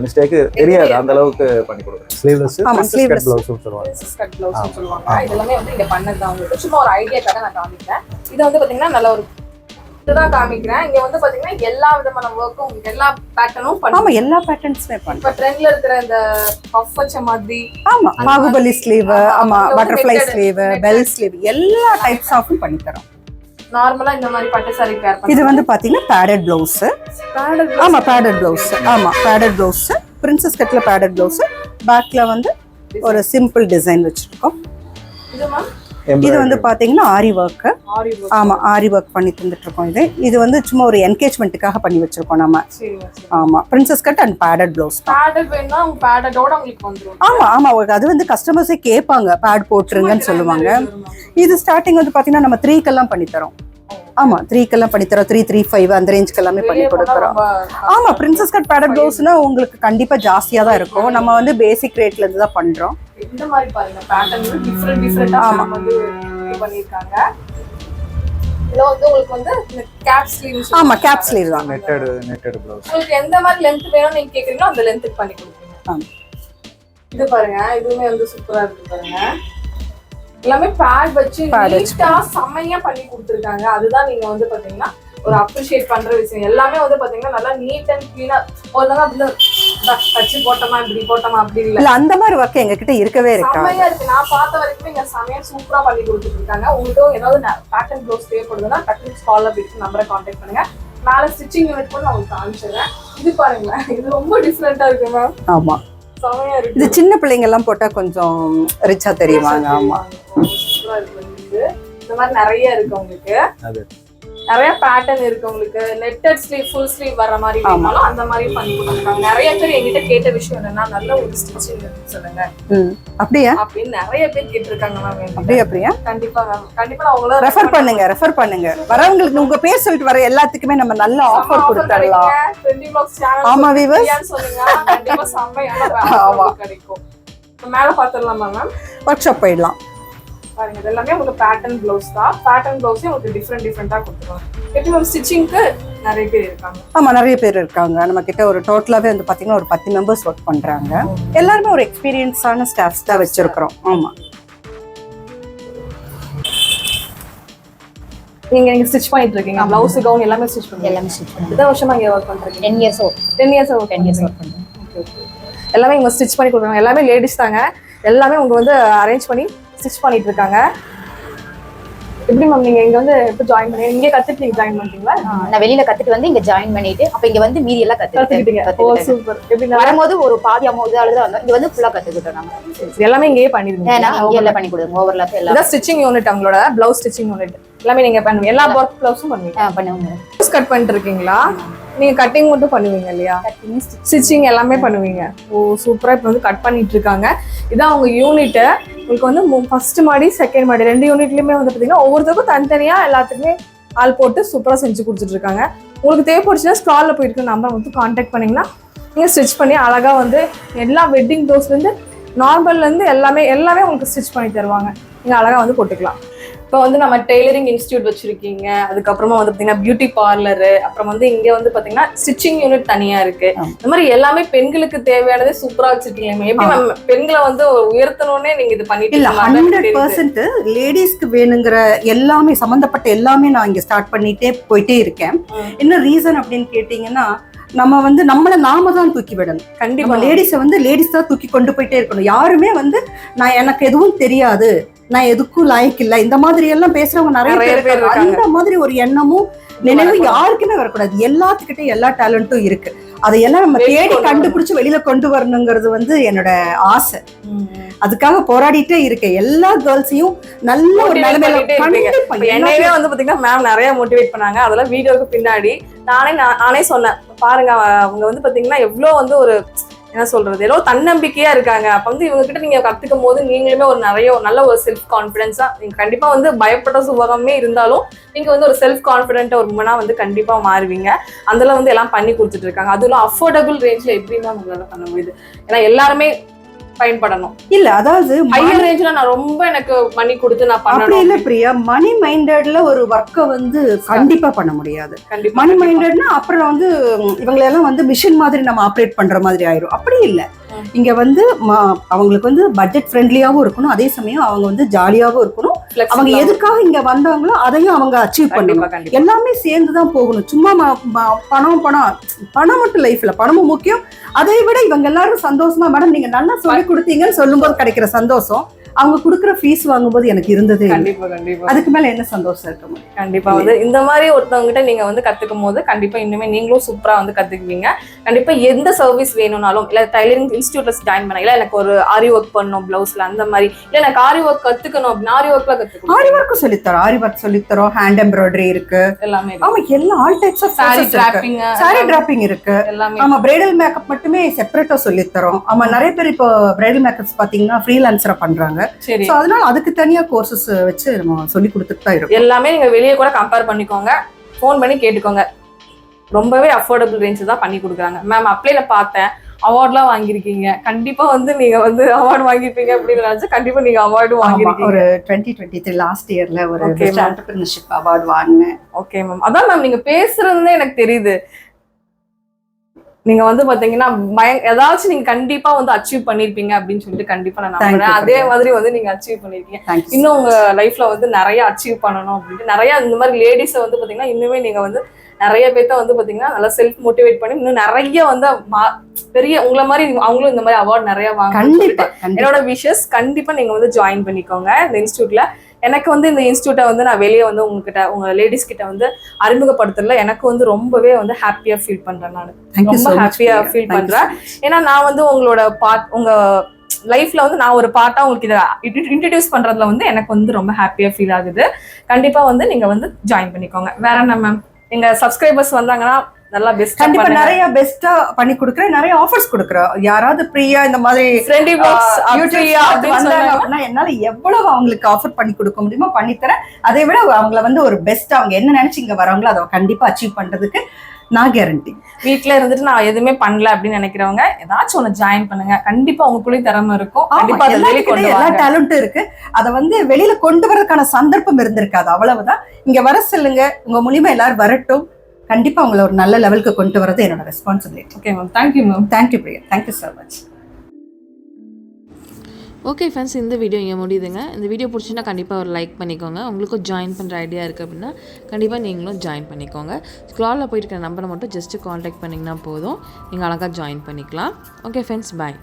[SPEAKER 7] மிஸ்டேக் தெரியாது, அந்த அளவுக்கு பண்ணி கொடுக்குறோம். ஸ்லீவ்லெஸ் கட் ப்ளவுஸ் சொல்லுவாங்க.
[SPEAKER 3] கட் ப்ளவுஸ் சொல்லுவாங்க. இதெல்லாம் வந்து இங்க பண்ணது தான் உங்களுக்கு சும்மா ஒரு ஐடியாக்காக நான் காமிக்கிறேன். இது வந்து பாத்தீங்கன்னா நல்ல ஒரு இதுதான் காமிக்கிறேன். இங்க வந்து பாத்தீங்கன்னா எல்லா விதமான வர்க்கும் உங்களுக்கு எல்லா பேட்டர்னும் பண்ணுவாங்க.
[SPEAKER 4] ஆமா எல்லா பேட்டர்ன்ஸ்மே பண்ணுவாங்க.
[SPEAKER 3] இப்ப ட்ரெண்ட்ல இருக்கிற இந்த பஃப் வச்ச மாதிரி
[SPEAKER 4] ஆமா பாகுபலி ஸ்லீவ், ஆமா பட்டர்ஃப்ளை ஸ்லீவ், பெல் ஸ்லீவ் எல்லா டைப்ஸ் ஆஃபும் பண்ணி தரோம்.
[SPEAKER 3] நார்மலா இந்த மாதிரி பட்டு சாரி பேர் பண்ணி
[SPEAKER 4] இது வந்து பாத்தீங்கன்னா பேடட் ப்ளவுஸ். ஆமா பேடட் ப்ளவுஸ். ஆமா பேடட் ப்ளவுஸ், பிரின்சஸ் கட்ல பேடட் ப்ளவுஸ். பேக்ல வந்து ஒரு சிம்பிள் டிசைன் வச்சிருக்கோம்.
[SPEAKER 3] இது மேம்
[SPEAKER 4] இது வந்து பாத்தீங்கன்னா ஆரி ஒர்க். ஆமா ஆரி ஒர்க் பண்ணி தந்துட்டு இருக்கோம். இது வந்து சும்மா ஒரு என்கேஜ்மெண்ட்டுக்காக பண்ணி வச்சிருக்கோம் நம்ம. ஆமா princess cut and padded blouse.
[SPEAKER 3] Padded வேணா உங்க பேடடோட உங்களுக்கு வந்துரும்.
[SPEAKER 4] ஆமா அது வந்து கஸ்டமர்ஸே கேட்பாங்க பேட் போட்டுருங்கன்னு சொல்லுவாங்க. இது ஸ்டார்டிங் வந்து பாத்தீங்கன்னா நம்ம 3 எல்லாம் பண்ணி தரோம். ஆமா 3 எல்லாம் பண்ணி தரோம். 3, 3, 5 அந்த ரேஞ்சுக்கு எல்லாமே பண்ணி கொடுக்குறோம். ஆமா பிரின்சஸ் கட் பேடட் ப்ளவுஸ்னா உங்களுக்கு கண்டிப்பா ஜாஸ்தியா தான் இருக்கும். நம்ம வந்து பேசிக் ரேட்ல இருந்து தான் பண்றோம்.
[SPEAKER 3] இந்த மாதிரி பாருங்க பேட்டர்ன் டிஃபரெண்டா வந்து இது பண்ணிருக்காங்க. இதுல வந்து உங்களுக்கு வந்து இந்த கேப் ஸ்லீவ்.
[SPEAKER 4] ஆமா கேப் ஸ்லீவ் தான்.
[SPEAKER 7] Netted blouse.
[SPEAKER 3] உங்களுக்கு எந்த மாதிரி லெந்த் வேணும் நீங்க கேக்குறீங்களோ அந்த லெந்த்க்கு பண்ணி கொடுப்பீங்க.
[SPEAKER 4] ஆமா
[SPEAKER 3] இது பாருங்க இதுவுமே வந்து சூப்பரா இருக்கு பாருங்க. எல்லாமே பேட் வச்சு நீட்டா செமையா பண்ணி கொடுத்துருக்காங்க. அதுதான் நீங்க வந்து பாத்தீங்கன்னா ஒரு அப்ரிஷியேட் பண்ற விஷயம். எல்லாமே வந்து பாத்தீங்கன்னா நல்லா நீட் அண்ட் கிளீனா ஒருத்தங்க அப்படி தச்சு போட்டோமா இப்படி போட்டோமா அப்படி
[SPEAKER 4] இல்ல அந்த மாதிரி ஒர்க் எங்க கிட்ட இருக்கவே இருக்கு.
[SPEAKER 3] செமையா இருக்கு. நான் பார்த்த வரைக்கும் இங்க செமையா சூப்பரா பண்ணி கொடுத்துட்டு இருக்காங்க. உங்களுக்கு ஏதாவது பேட்டர்ன் ப்ளவுஸ் தேவைப்படுதுன்னா டக்குனு ஸ்காலர் பிடிச்சு நம்பரை கான்டாக்ட் பண்ணுங்க. மேல ஸ்டிச்சிங் யூனிட் கூட நான் உங்களுக்கு காமிச்சிடுறேன். இது பாருங்களேன் இது ரொம்ப டிஃபரெண்டா இருக்கு மேம்.
[SPEAKER 4] ஆமா
[SPEAKER 3] செமையா இருக்கு.
[SPEAKER 4] இது சின்ன பிள்ளைங்க எல்லாம் போட்டா கொஞ்சம் ரிச்சா தெரியுவாங்க. ஆமா
[SPEAKER 3] சூப்பரா இருக்கு. இந்த மாதிரி நிறைய இருக்கு உங்களுக்கு. நிறைய பேட்டர்ன் இருக்கு உங்களுக்கு. நெட்டட் ஸ்லீவ் ஃபுல் ஸ்லீவ் வர மாதிரி வேணாலும் அந்த மாதிரி பண்ணி கொடுத்துருக்காங்க. நிறைய பேர் என்கிட்ட கேட்ட விஷயம் என்னன்னா நல்ல ஒரு ஸ்டிச்சிங் சொல்லுங்க.
[SPEAKER 4] அப்படியா
[SPEAKER 3] அப்படின்னு நிறைய பேர் கேட்டிருக்காங்க மேம்.
[SPEAKER 4] அப்படியா
[SPEAKER 3] கண்டிப்பா மேம். கண்டிப்பா நான் உங்களை
[SPEAKER 4] ரெஃபர் பண்ணுங்க. வரவங்களுக்கு உங்க பேர் சொல்லிட்டு வர எல்லாத்துக்குமே நம்ம நல்ல ஆஃபர் கொடுத்துடலாம்.
[SPEAKER 3] ட்ரெண்டி வ்ளாக்ஸ் சேனல்
[SPEAKER 4] ஆமா வீவர்ஸ்
[SPEAKER 3] சொல்லுங்க. கண்டிப்பா செமையான ஆஃபர் கிடைக்கும். மேல பாத்துறலாமா மேம்?
[SPEAKER 4] ஒர்க் ஷாப் போயிடலாம்.
[SPEAKER 3] பாருங்க இது எல்லாமே உங்களுக்கு பேட்டர்ன் ப்ளவுஸ் தான். பேட்டர்ன் ப்ளவுஸே உங்களுக்கு டிஃபரெண்டா கொடுத்துருவாங்க. எப்படி மேம் ஸ்டிச்சிங்க்கு நிறைய பேர் இருக்காங்க.
[SPEAKER 4] ஆமா நிறைய பேர் இருக்காங்க. நம்ம கிட்ட ஒரு டோட்டலாவே வந்து பாத்தீங்கன்னா ஒரு 10 மெம்பர்ஸ் ஒர்க் பண்றாங்க. எல்லாருமே ஒரு எக்ஸ்பீரியன்ஸான ஸ்டாஃப்ஸ் தான் வச்சிருக்கிறோம். ஆமா
[SPEAKER 3] நீங்க ஸ்டிச் பண்ணிட்டு இருக்கீங்க. ப்ளவுஸ் கவுன் எல்லாமே ஸ்டிச் பண்ணுங்க.
[SPEAKER 5] எல்லாமே ஸ்டிச் பண்ணுங்க.
[SPEAKER 3] எத்தனை வருஷமா இங்க ஒர்க் பண்றீங்க?
[SPEAKER 5] 10 இயர்ஸ் ஒர்க்
[SPEAKER 3] 10 இயர்ஸ் ஒர்க் பண்றேன். எல்லாமே இங்க ஸ்டிச் பண்ணி கொடுக்குறாங்க. எல்லாமே லேடிஸ் தாங்க. எல்லாமே உங்க வந்து அரேஞ்ச் பண்ணி ஸ்டிச் பண்ணிட்டு இருக்காங்க. எப்படி மேம் நீங்க இங்க வந்து எப்ப ஜாயின் பண்ணீங்க? இங்க கத்துட்டு நீங்க ஜாயின் பண்ணிட்டீங்களா?
[SPEAKER 5] நான் வெளியில கத்துட்டு வந்து இங்க ஜாயின் பண்ணிட்டு அப்ப இங்க வந்து மீதி எல்லாம்
[SPEAKER 3] கத்துக்கிட்டீங்க. ஓ சூப்பர். எப்படி
[SPEAKER 5] வரும்போது ஒரு பாதி அமௌண்ட் அழுது இங்க வந்து ஃபுல்லா கத்துக்கிட்டோம் நாங்க.
[SPEAKER 3] எல்லாமே இங்கேயே பண்ணிருக்கீங்க.
[SPEAKER 5] நான் இங்க எல்லாம் பண்ணி கொடுங்க. ஓவர்லாப் எல்லாம்.
[SPEAKER 3] இதான் ஸ்டிச்சிங் யூனிட் அவங்களோட ப்ளவுஸ் ஸ்டிச்சிங் யூனிட். எல்லாமே நீங்க பண்ணுவீங்க. எல்லா ஒர்க் ப்ளவுஸும் பண்ணுவீங்க.
[SPEAKER 5] பண்ணுவாங்க.
[SPEAKER 3] ப்ளவுஸ் கட் பண்ணிட்டு இருக்கீங்களா? நீங்க கட்டிங் மட்டும் பண்ணுவீங்க இல்லையா? ஸ்டிச்சிங் எல்லாமே பண்ணுவீங்க. ஓ சூப்பரா. இப்போ வந்து கட் பண்ணிட்டு இருக்காங்க. இதான் அவங்க யூனிட். உங்களுக்கு வந்து ஃபர்ஸ்ட் மாடி செகண்ட் மாடி 2 யூனிட்லயுமே வந்து பாத்தீங்கன்னா ஒவ்வொருத்தருக்கும் தனித்தனியா எல்லாத்துக்குமே ஆள் போட்டு சூப்பரா செஞ்சு கொடுத்துட்டு இருக்காங்க. உங்களுக்கு தேவைப்படுச்சுன்னா ஸ்டால்ல போயிட்டு நம்பர் வந்து கான்டாக்ட் பண்ணீங்கன்னா நீங்க ஸ்டிச் பண்ணி அழகா வந்து எல்லா வெட்டிங் ப்ளவுஸ்ல இருந்து நார்மல்ல இருந்து எல்லாமே உங்களுக்கு ஸ்டிச் பண்ணி தருவாங்க. நீங்க அழகா வந்து போட்டுக்கலாம். இப்போ வந்து நம்ம டெய்லரிங் இன்ஸ்டியூட் வச்சிருக்கீங்க. அதுக்கப்புறமா வந்து பாத்தீங்கன்னா பியூட்டி பார்லரு, அப்புறம் வந்து இங்க வந்து பாத்தீங்கன்னா ஸ்டிச்சிங் யூனிட் தனியா இருக்கு. இந்த மாதிரி எல்லாமே பெண்களுக்கு தேவையானதே சூப்பரா வச்சிருக்கீங்க. எப்படி நம்ம பெண்களை வந்து உயர்த்தணும்னே நீங்க இது பண்ணிட்டு
[SPEAKER 4] இல்ல 100% லேடிஸ்க்கு வேணுங்கிற எல்லாமே சம்பந்தப்பட்ட எல்லாமே நான் இங்க ஸ்டார்ட் பண்ணிட்டே போயிட்டே இருக்கேன். என்ன ரீசன் அப்படின்னு கேட்டீங்கன்னா நம்ம வந்து நாம தான் தூக்கி விடணும். கண்டிப்பா லேடிஸை வந்து லேடிஸ் தான் தூக்கி கொண்டு போயிட்டே இருக்கணும். யாருமே வந்து நான் எனக்கு எதுவும் தெரியாது, நான் எதுக்கும் லாய்க்கு இல்லை, இந்த மாதிரி எல்லாம் பேசுறவங்க நிறைய பேர் இருக்காங்க. அந்த மாதிரி ஒரு எண்ணமும் நினைவும் யாருக்குமே வரக்கூடாது. எல்லாத்துக்கிட்டே எல்லா டேலண்டும் இருக்கு. அதையெல்லாம் நம்ம தேடி கண்டுபிடிச்சு வெளியில கொண்டு வரணுங்கிறது வந்து என்னோட ஆசை. அதுக்காக போராடிட்டே இருக்கேன். எல்லா கேர்ள்ஸையும் நல்ல ஒரு நிலைமையில
[SPEAKER 3] என்னையே வந்து பாத்தீங்கன்னா மேம் நிறைய மோட்டிவேட் பண்ணாங்க. அதெல்லாம் வீடியோக்கு பின்னாடி நானே சொன்னேன் பாருங்க அவங்க வந்து பாத்தீங்கன்னா எவ்வளவு வந்து ஒரு என்ன சொல்றது ஏதோ தன்னம்பிக்கையா இருக்காங்க. அப்ப வந்து இவங்க கிட்ட நீங்க கத்துக்கும் போது நீங்களுமே ஒரு நல்ல ஒரு செல்ஃப் கான்பிடன்ஸா நீங்க கண்டிப்பா வந்து பயப்பட சுபகமே இருந்தாலும் நீங்க வந்து ஒரு செல்ஃப் கான்பிடென்ட் ஒரு உமனா வந்து கண்டிப்பா மாறுவீங்க. அதுல வந்து எல்லாம் பண்ணி கொடுத்துட்டு இருக்காங்க. அதுல அஃபோர்டபுள் ரேஞ்ச்ல எப்படின்னா உங்களால பண்ண முடியுது? ஏன்னா எல்லாருமே பயன்படணும்
[SPEAKER 4] இல்ல அதாவது
[SPEAKER 3] ஹையர் ரேஞ்ச்ல நான் ரொம்ப எனக்கு மணி கொடுத்து நான்
[SPEAKER 4] அப்படி
[SPEAKER 3] பண்ணணும்
[SPEAKER 4] இல்ல பிரியா, மணி மைண்டட்ல ஒரு ஒர்க்கை வந்து கண்டிப்பா பண்ண முடியாது.
[SPEAKER 3] கண்டிப்பா
[SPEAKER 4] மணி மைண்டட்னா அப்புறம் வந்து இவங்களெல்லாம் வந்து மிஷின் மாதிரி நம்ம ஆப்ரேட் பண்ற மாதிரி ஆயிரும். அப்படி இல்ல, இங்க வந்து அவங்களுக்கு வந்து பட்ஜெட் ஃப்ரெண்ட்லியாவும் இருக்கணும், அதே சமயம் அவங்க வந்து ஜாலியாவும் இருக்கணும். அவங்க எதுக்காக இங்க வந்தாங்களோ அதையும் அவங்க அச்சீவ் பண்ணணும். எல்லாமே சேர்ந்துதான் போகணும். சும்மா பணம் மட்டும் லைஃப்ல பணமும் முக்கியம். அதை விட இவங்க எல்லாரும் சந்தோஷமா, மேடம் நீங்க நல்லா சொல்லி கொடுத்தீங்கன்னு சொல்லும் போது கிடைக்கிற சந்தோஷம் அவங்க கொடுக்குற ஃபீஸ் வாங்கும்போது எனக்கு இருந்தது.
[SPEAKER 3] கண்டிப்பா கண்டிப்பா
[SPEAKER 4] அதுக்கு மேல என்ன சந்தோஷம் இருக்க முடியும்?
[SPEAKER 3] கண்டிப்பா வந்து இந்த மாதிரி ஒருத்தவங்க கிட்ட நீங்க வந்து கத்துக்கும் போது கண்டிப்பா இன்னுமே நீங்களும் சூப்பரா வந்து கத்துக்குவீங்க. கண்டிப்பா எந்த சர்வீஸ் வேணும்னாலும், இல்ல டைலரிங் இன்ஸ்டியூட்ல ஜாயின் பண்ண, இல்ல எனக்கு ஒரு ஆரி ஒர்க் பண்ணணும் பிளவுஸ்ல அந்த மாதிரி, இல்ல எனக்கு ஆரி ஒர்க் கத்துக்கணும் அப்படின்னா ஆரி ஒர்க்ல கத்துக்கணும்.
[SPEAKER 4] ஆரி ஒர்க் சொல்லித்தரோம், ஆரி ஒர்க் சொல்லித்தரோம், ஹேண்ட் எம்ப்ராய்டரி இருக்கு,
[SPEAKER 3] எல்லாமே
[SPEAKER 4] ஆமா எல்லாம் all types of
[SPEAKER 3] sari draping
[SPEAKER 4] sari draping இருக்கு
[SPEAKER 3] எல்லாமே.
[SPEAKER 4] ஆமா பிரைடல் மேக்கப் மட்டுமே செப்பரேட்டா சொல்லித்தரோம். ஆமா நிறைய பேர் இப்போ பிரைடல் மேக்கப்ஸ் பாத்தீங்கன்னா ஃப்ரீலான்சரா பண்றாங்க.
[SPEAKER 3] சரி,
[SPEAKER 4] சோ அதனால அதுக்கு தனியா கோர்சஸ் வச்சு நம்ம சொல்லி கொடுத்துட்டு தான் இருக்கோம்.
[SPEAKER 3] எல்லாமே நீங்க வெளியே கூட கம்பேர் பண்ணிக்கோங்க, ஃபோன் பண்ணி கேட்டுக்கோங்க. ரொம்பவே அஃபோர்டபுள் ரேஞ்ச் தான் பண்ணி கொடுக்குறாங்க. மேம் அப்ளைல பார்த்தேன், அவார்ட்லாம் வாங்கியிருக்கீங்க, கண்டிப்பா வந்து நீங்க வந்து அவார்டு வாங்கிருப்பீங்க அப்படின்னு நினைச்சு கண்டிப்பா நீங்க அவார்டும் வாங்கிருக்கீங்க.
[SPEAKER 4] ஒரு 2023 லாஸ்ட் இயர்ல ஒரு என்டர்பிரினர்ஷிப் அவார்டு வாங்கினேன்.
[SPEAKER 3] Okay ma'am. அதான் மேம் நீங்க பேசுறதுன்னு எனக்கு தெரியுது. நீங்க வந்து பாத்தீங்கன்னா ஏதாச்சும் நீங்க கண்டிப்பா வந்து அச்சீவ் பண்ணிருப்பீங்க அப்படின்னு சொல்லிட்டு கண்டிப்பா நான் நம்புறேன். அதே மாதிரி வந்து நீங்க அச்சீவ் பண்ணிருக்கீங்க. இன்னும் உங்க லைஃப்ல வந்து நிறைய அச்சீவ் பண்ணணும் அப்படின்ட்டு நிறைய இந்த மாதிரி லேடிஸை வந்து பாத்தீங்கன்னா இன்னுமே நீங்க வந்து நிறைய பேர்த்த வந்து பாத்தீங்கன்னா நல்லா செல்ஃப் மோட்டிவேட் பண்ணி இன்னும் நிறைய வந்து பெரிய உங்களை மாதிரி அவங்களும் இந்த மாதிரி அவார்ட் நிறைய வாங்க. என்னோட விஷஸ் கண்டிப்பா நீங்க வந்து ஜாயின் பண்ணிக்கோங்க இந்த இன்ஸ்டியூட்ல. எனக்கு வந்து இந்த இன்ஸ்டியூட்டை வந்து நான் வெளியே வந்து உங்க லேடிஸ் கிட்ட வந்து அறிமுகப்படுத்தல எனக்கு வந்து ரொம்பவே வந்து ஹாப்பியா ஃபீல் பண்றேன். நான் ரொம்ப ஹாப்பியா ஃபீல் பண்றேன். ஏன்னா நான் வந்து உங்களோட உங்க லைஃப்ல வந்து நான் ஒரு பார்ட்டா உங்களுக்கு இதை இன்ட்ரடியூஸ் பண்றதுல வந்து எனக்கு வந்து ரொம்ப ஹாப்பியா ஃபீல் ஆகுது. கண்டிப்பா வந்து நீங்க வந்து ஜாயின் பண்ணிக்கோங்க. வேற என்ன மேம், எங்க சப்ஸ்கிரைபர்ஸ் வந்தாங்கன்னா நல்லா பெஸ்ட்
[SPEAKER 4] கண்டிப்பா நிறைய பெஸ்டா பண்ணி கொடுக்குறேன், நிறைய ஆஃபர்ஸ் கொடுக்குறோம். யாராவது பிரியா இந்த மாதிரி அப்படின்னா என்னால எவ்வளவு அவங்களுக்கு ஆஃபர் பண்ணி கொடுக்க முடியுமோ பண்ணித்தரேன். அதை விட அவங்கள வந்து ஒரு பெஸ்ட் அவங்க என்ன நினைச்சு இங்க வரவங்களோ அதை கண்டிப்பா அச்சீவ் பண்றதுக்கு நான் கேரண்டி.
[SPEAKER 3] வீட்டுல இருந்துட்டு நான் எதுவுமே பண்ணல அப்படின்னு நினைக்கிறவங்க ஏதாச்சும் ஒண்ணு ஜாயின் பண்ணுங்க. கண்டிப்பா உங்களுக்குள்ளே திறமை இருக்கும். கண்டிப்பா
[SPEAKER 4] எல்லா டேலண்டும் இருக்கு. அதை வந்து வெளியில கொண்டு வரதுக்கான சந்தர்ப்பம் இருந்திருக்காது, அவ்வளவுதான். இங்க வர சொல்லுங்க, உங்க மூலியமா எல்லாரும் வரட்டும். கண்டிப்பா உங்களை ஒரு நல்ல லெவலுக்கு கொண்டு வரது என்னோட responsibility.
[SPEAKER 3] Okay ma'am, thank you ma'am.
[SPEAKER 4] Thank you Priya, thank you so much.
[SPEAKER 8] Okay friends, இந்த வீடியோ இங்கே முடியுதுங்க. இந்த வீடியோ பிடிச்சின்னா கண்டிப்பாக ஒரு லைக் பண்ணிக்கோங்க. உங்களுக்கும் ஜாயின் பண்ணுற ஐடியா இருக்குது அப்படின்னா கண்டிப்பாக நீங்களும் ஜாயின் பண்ணிக்கோங்க. ஸ்க்ராலில் போயிட்டு இருக்கிற நம்பரை மட்டும் ஜஸ்ட்டு காண்டாக்ட் பண்ணிங்கன்னா போதும், நீங்கள் அழகாக ஜாயின் பண்ணிக்கலாம். ஓகே ஃப்ரெண்ட்ஸ், பாய்.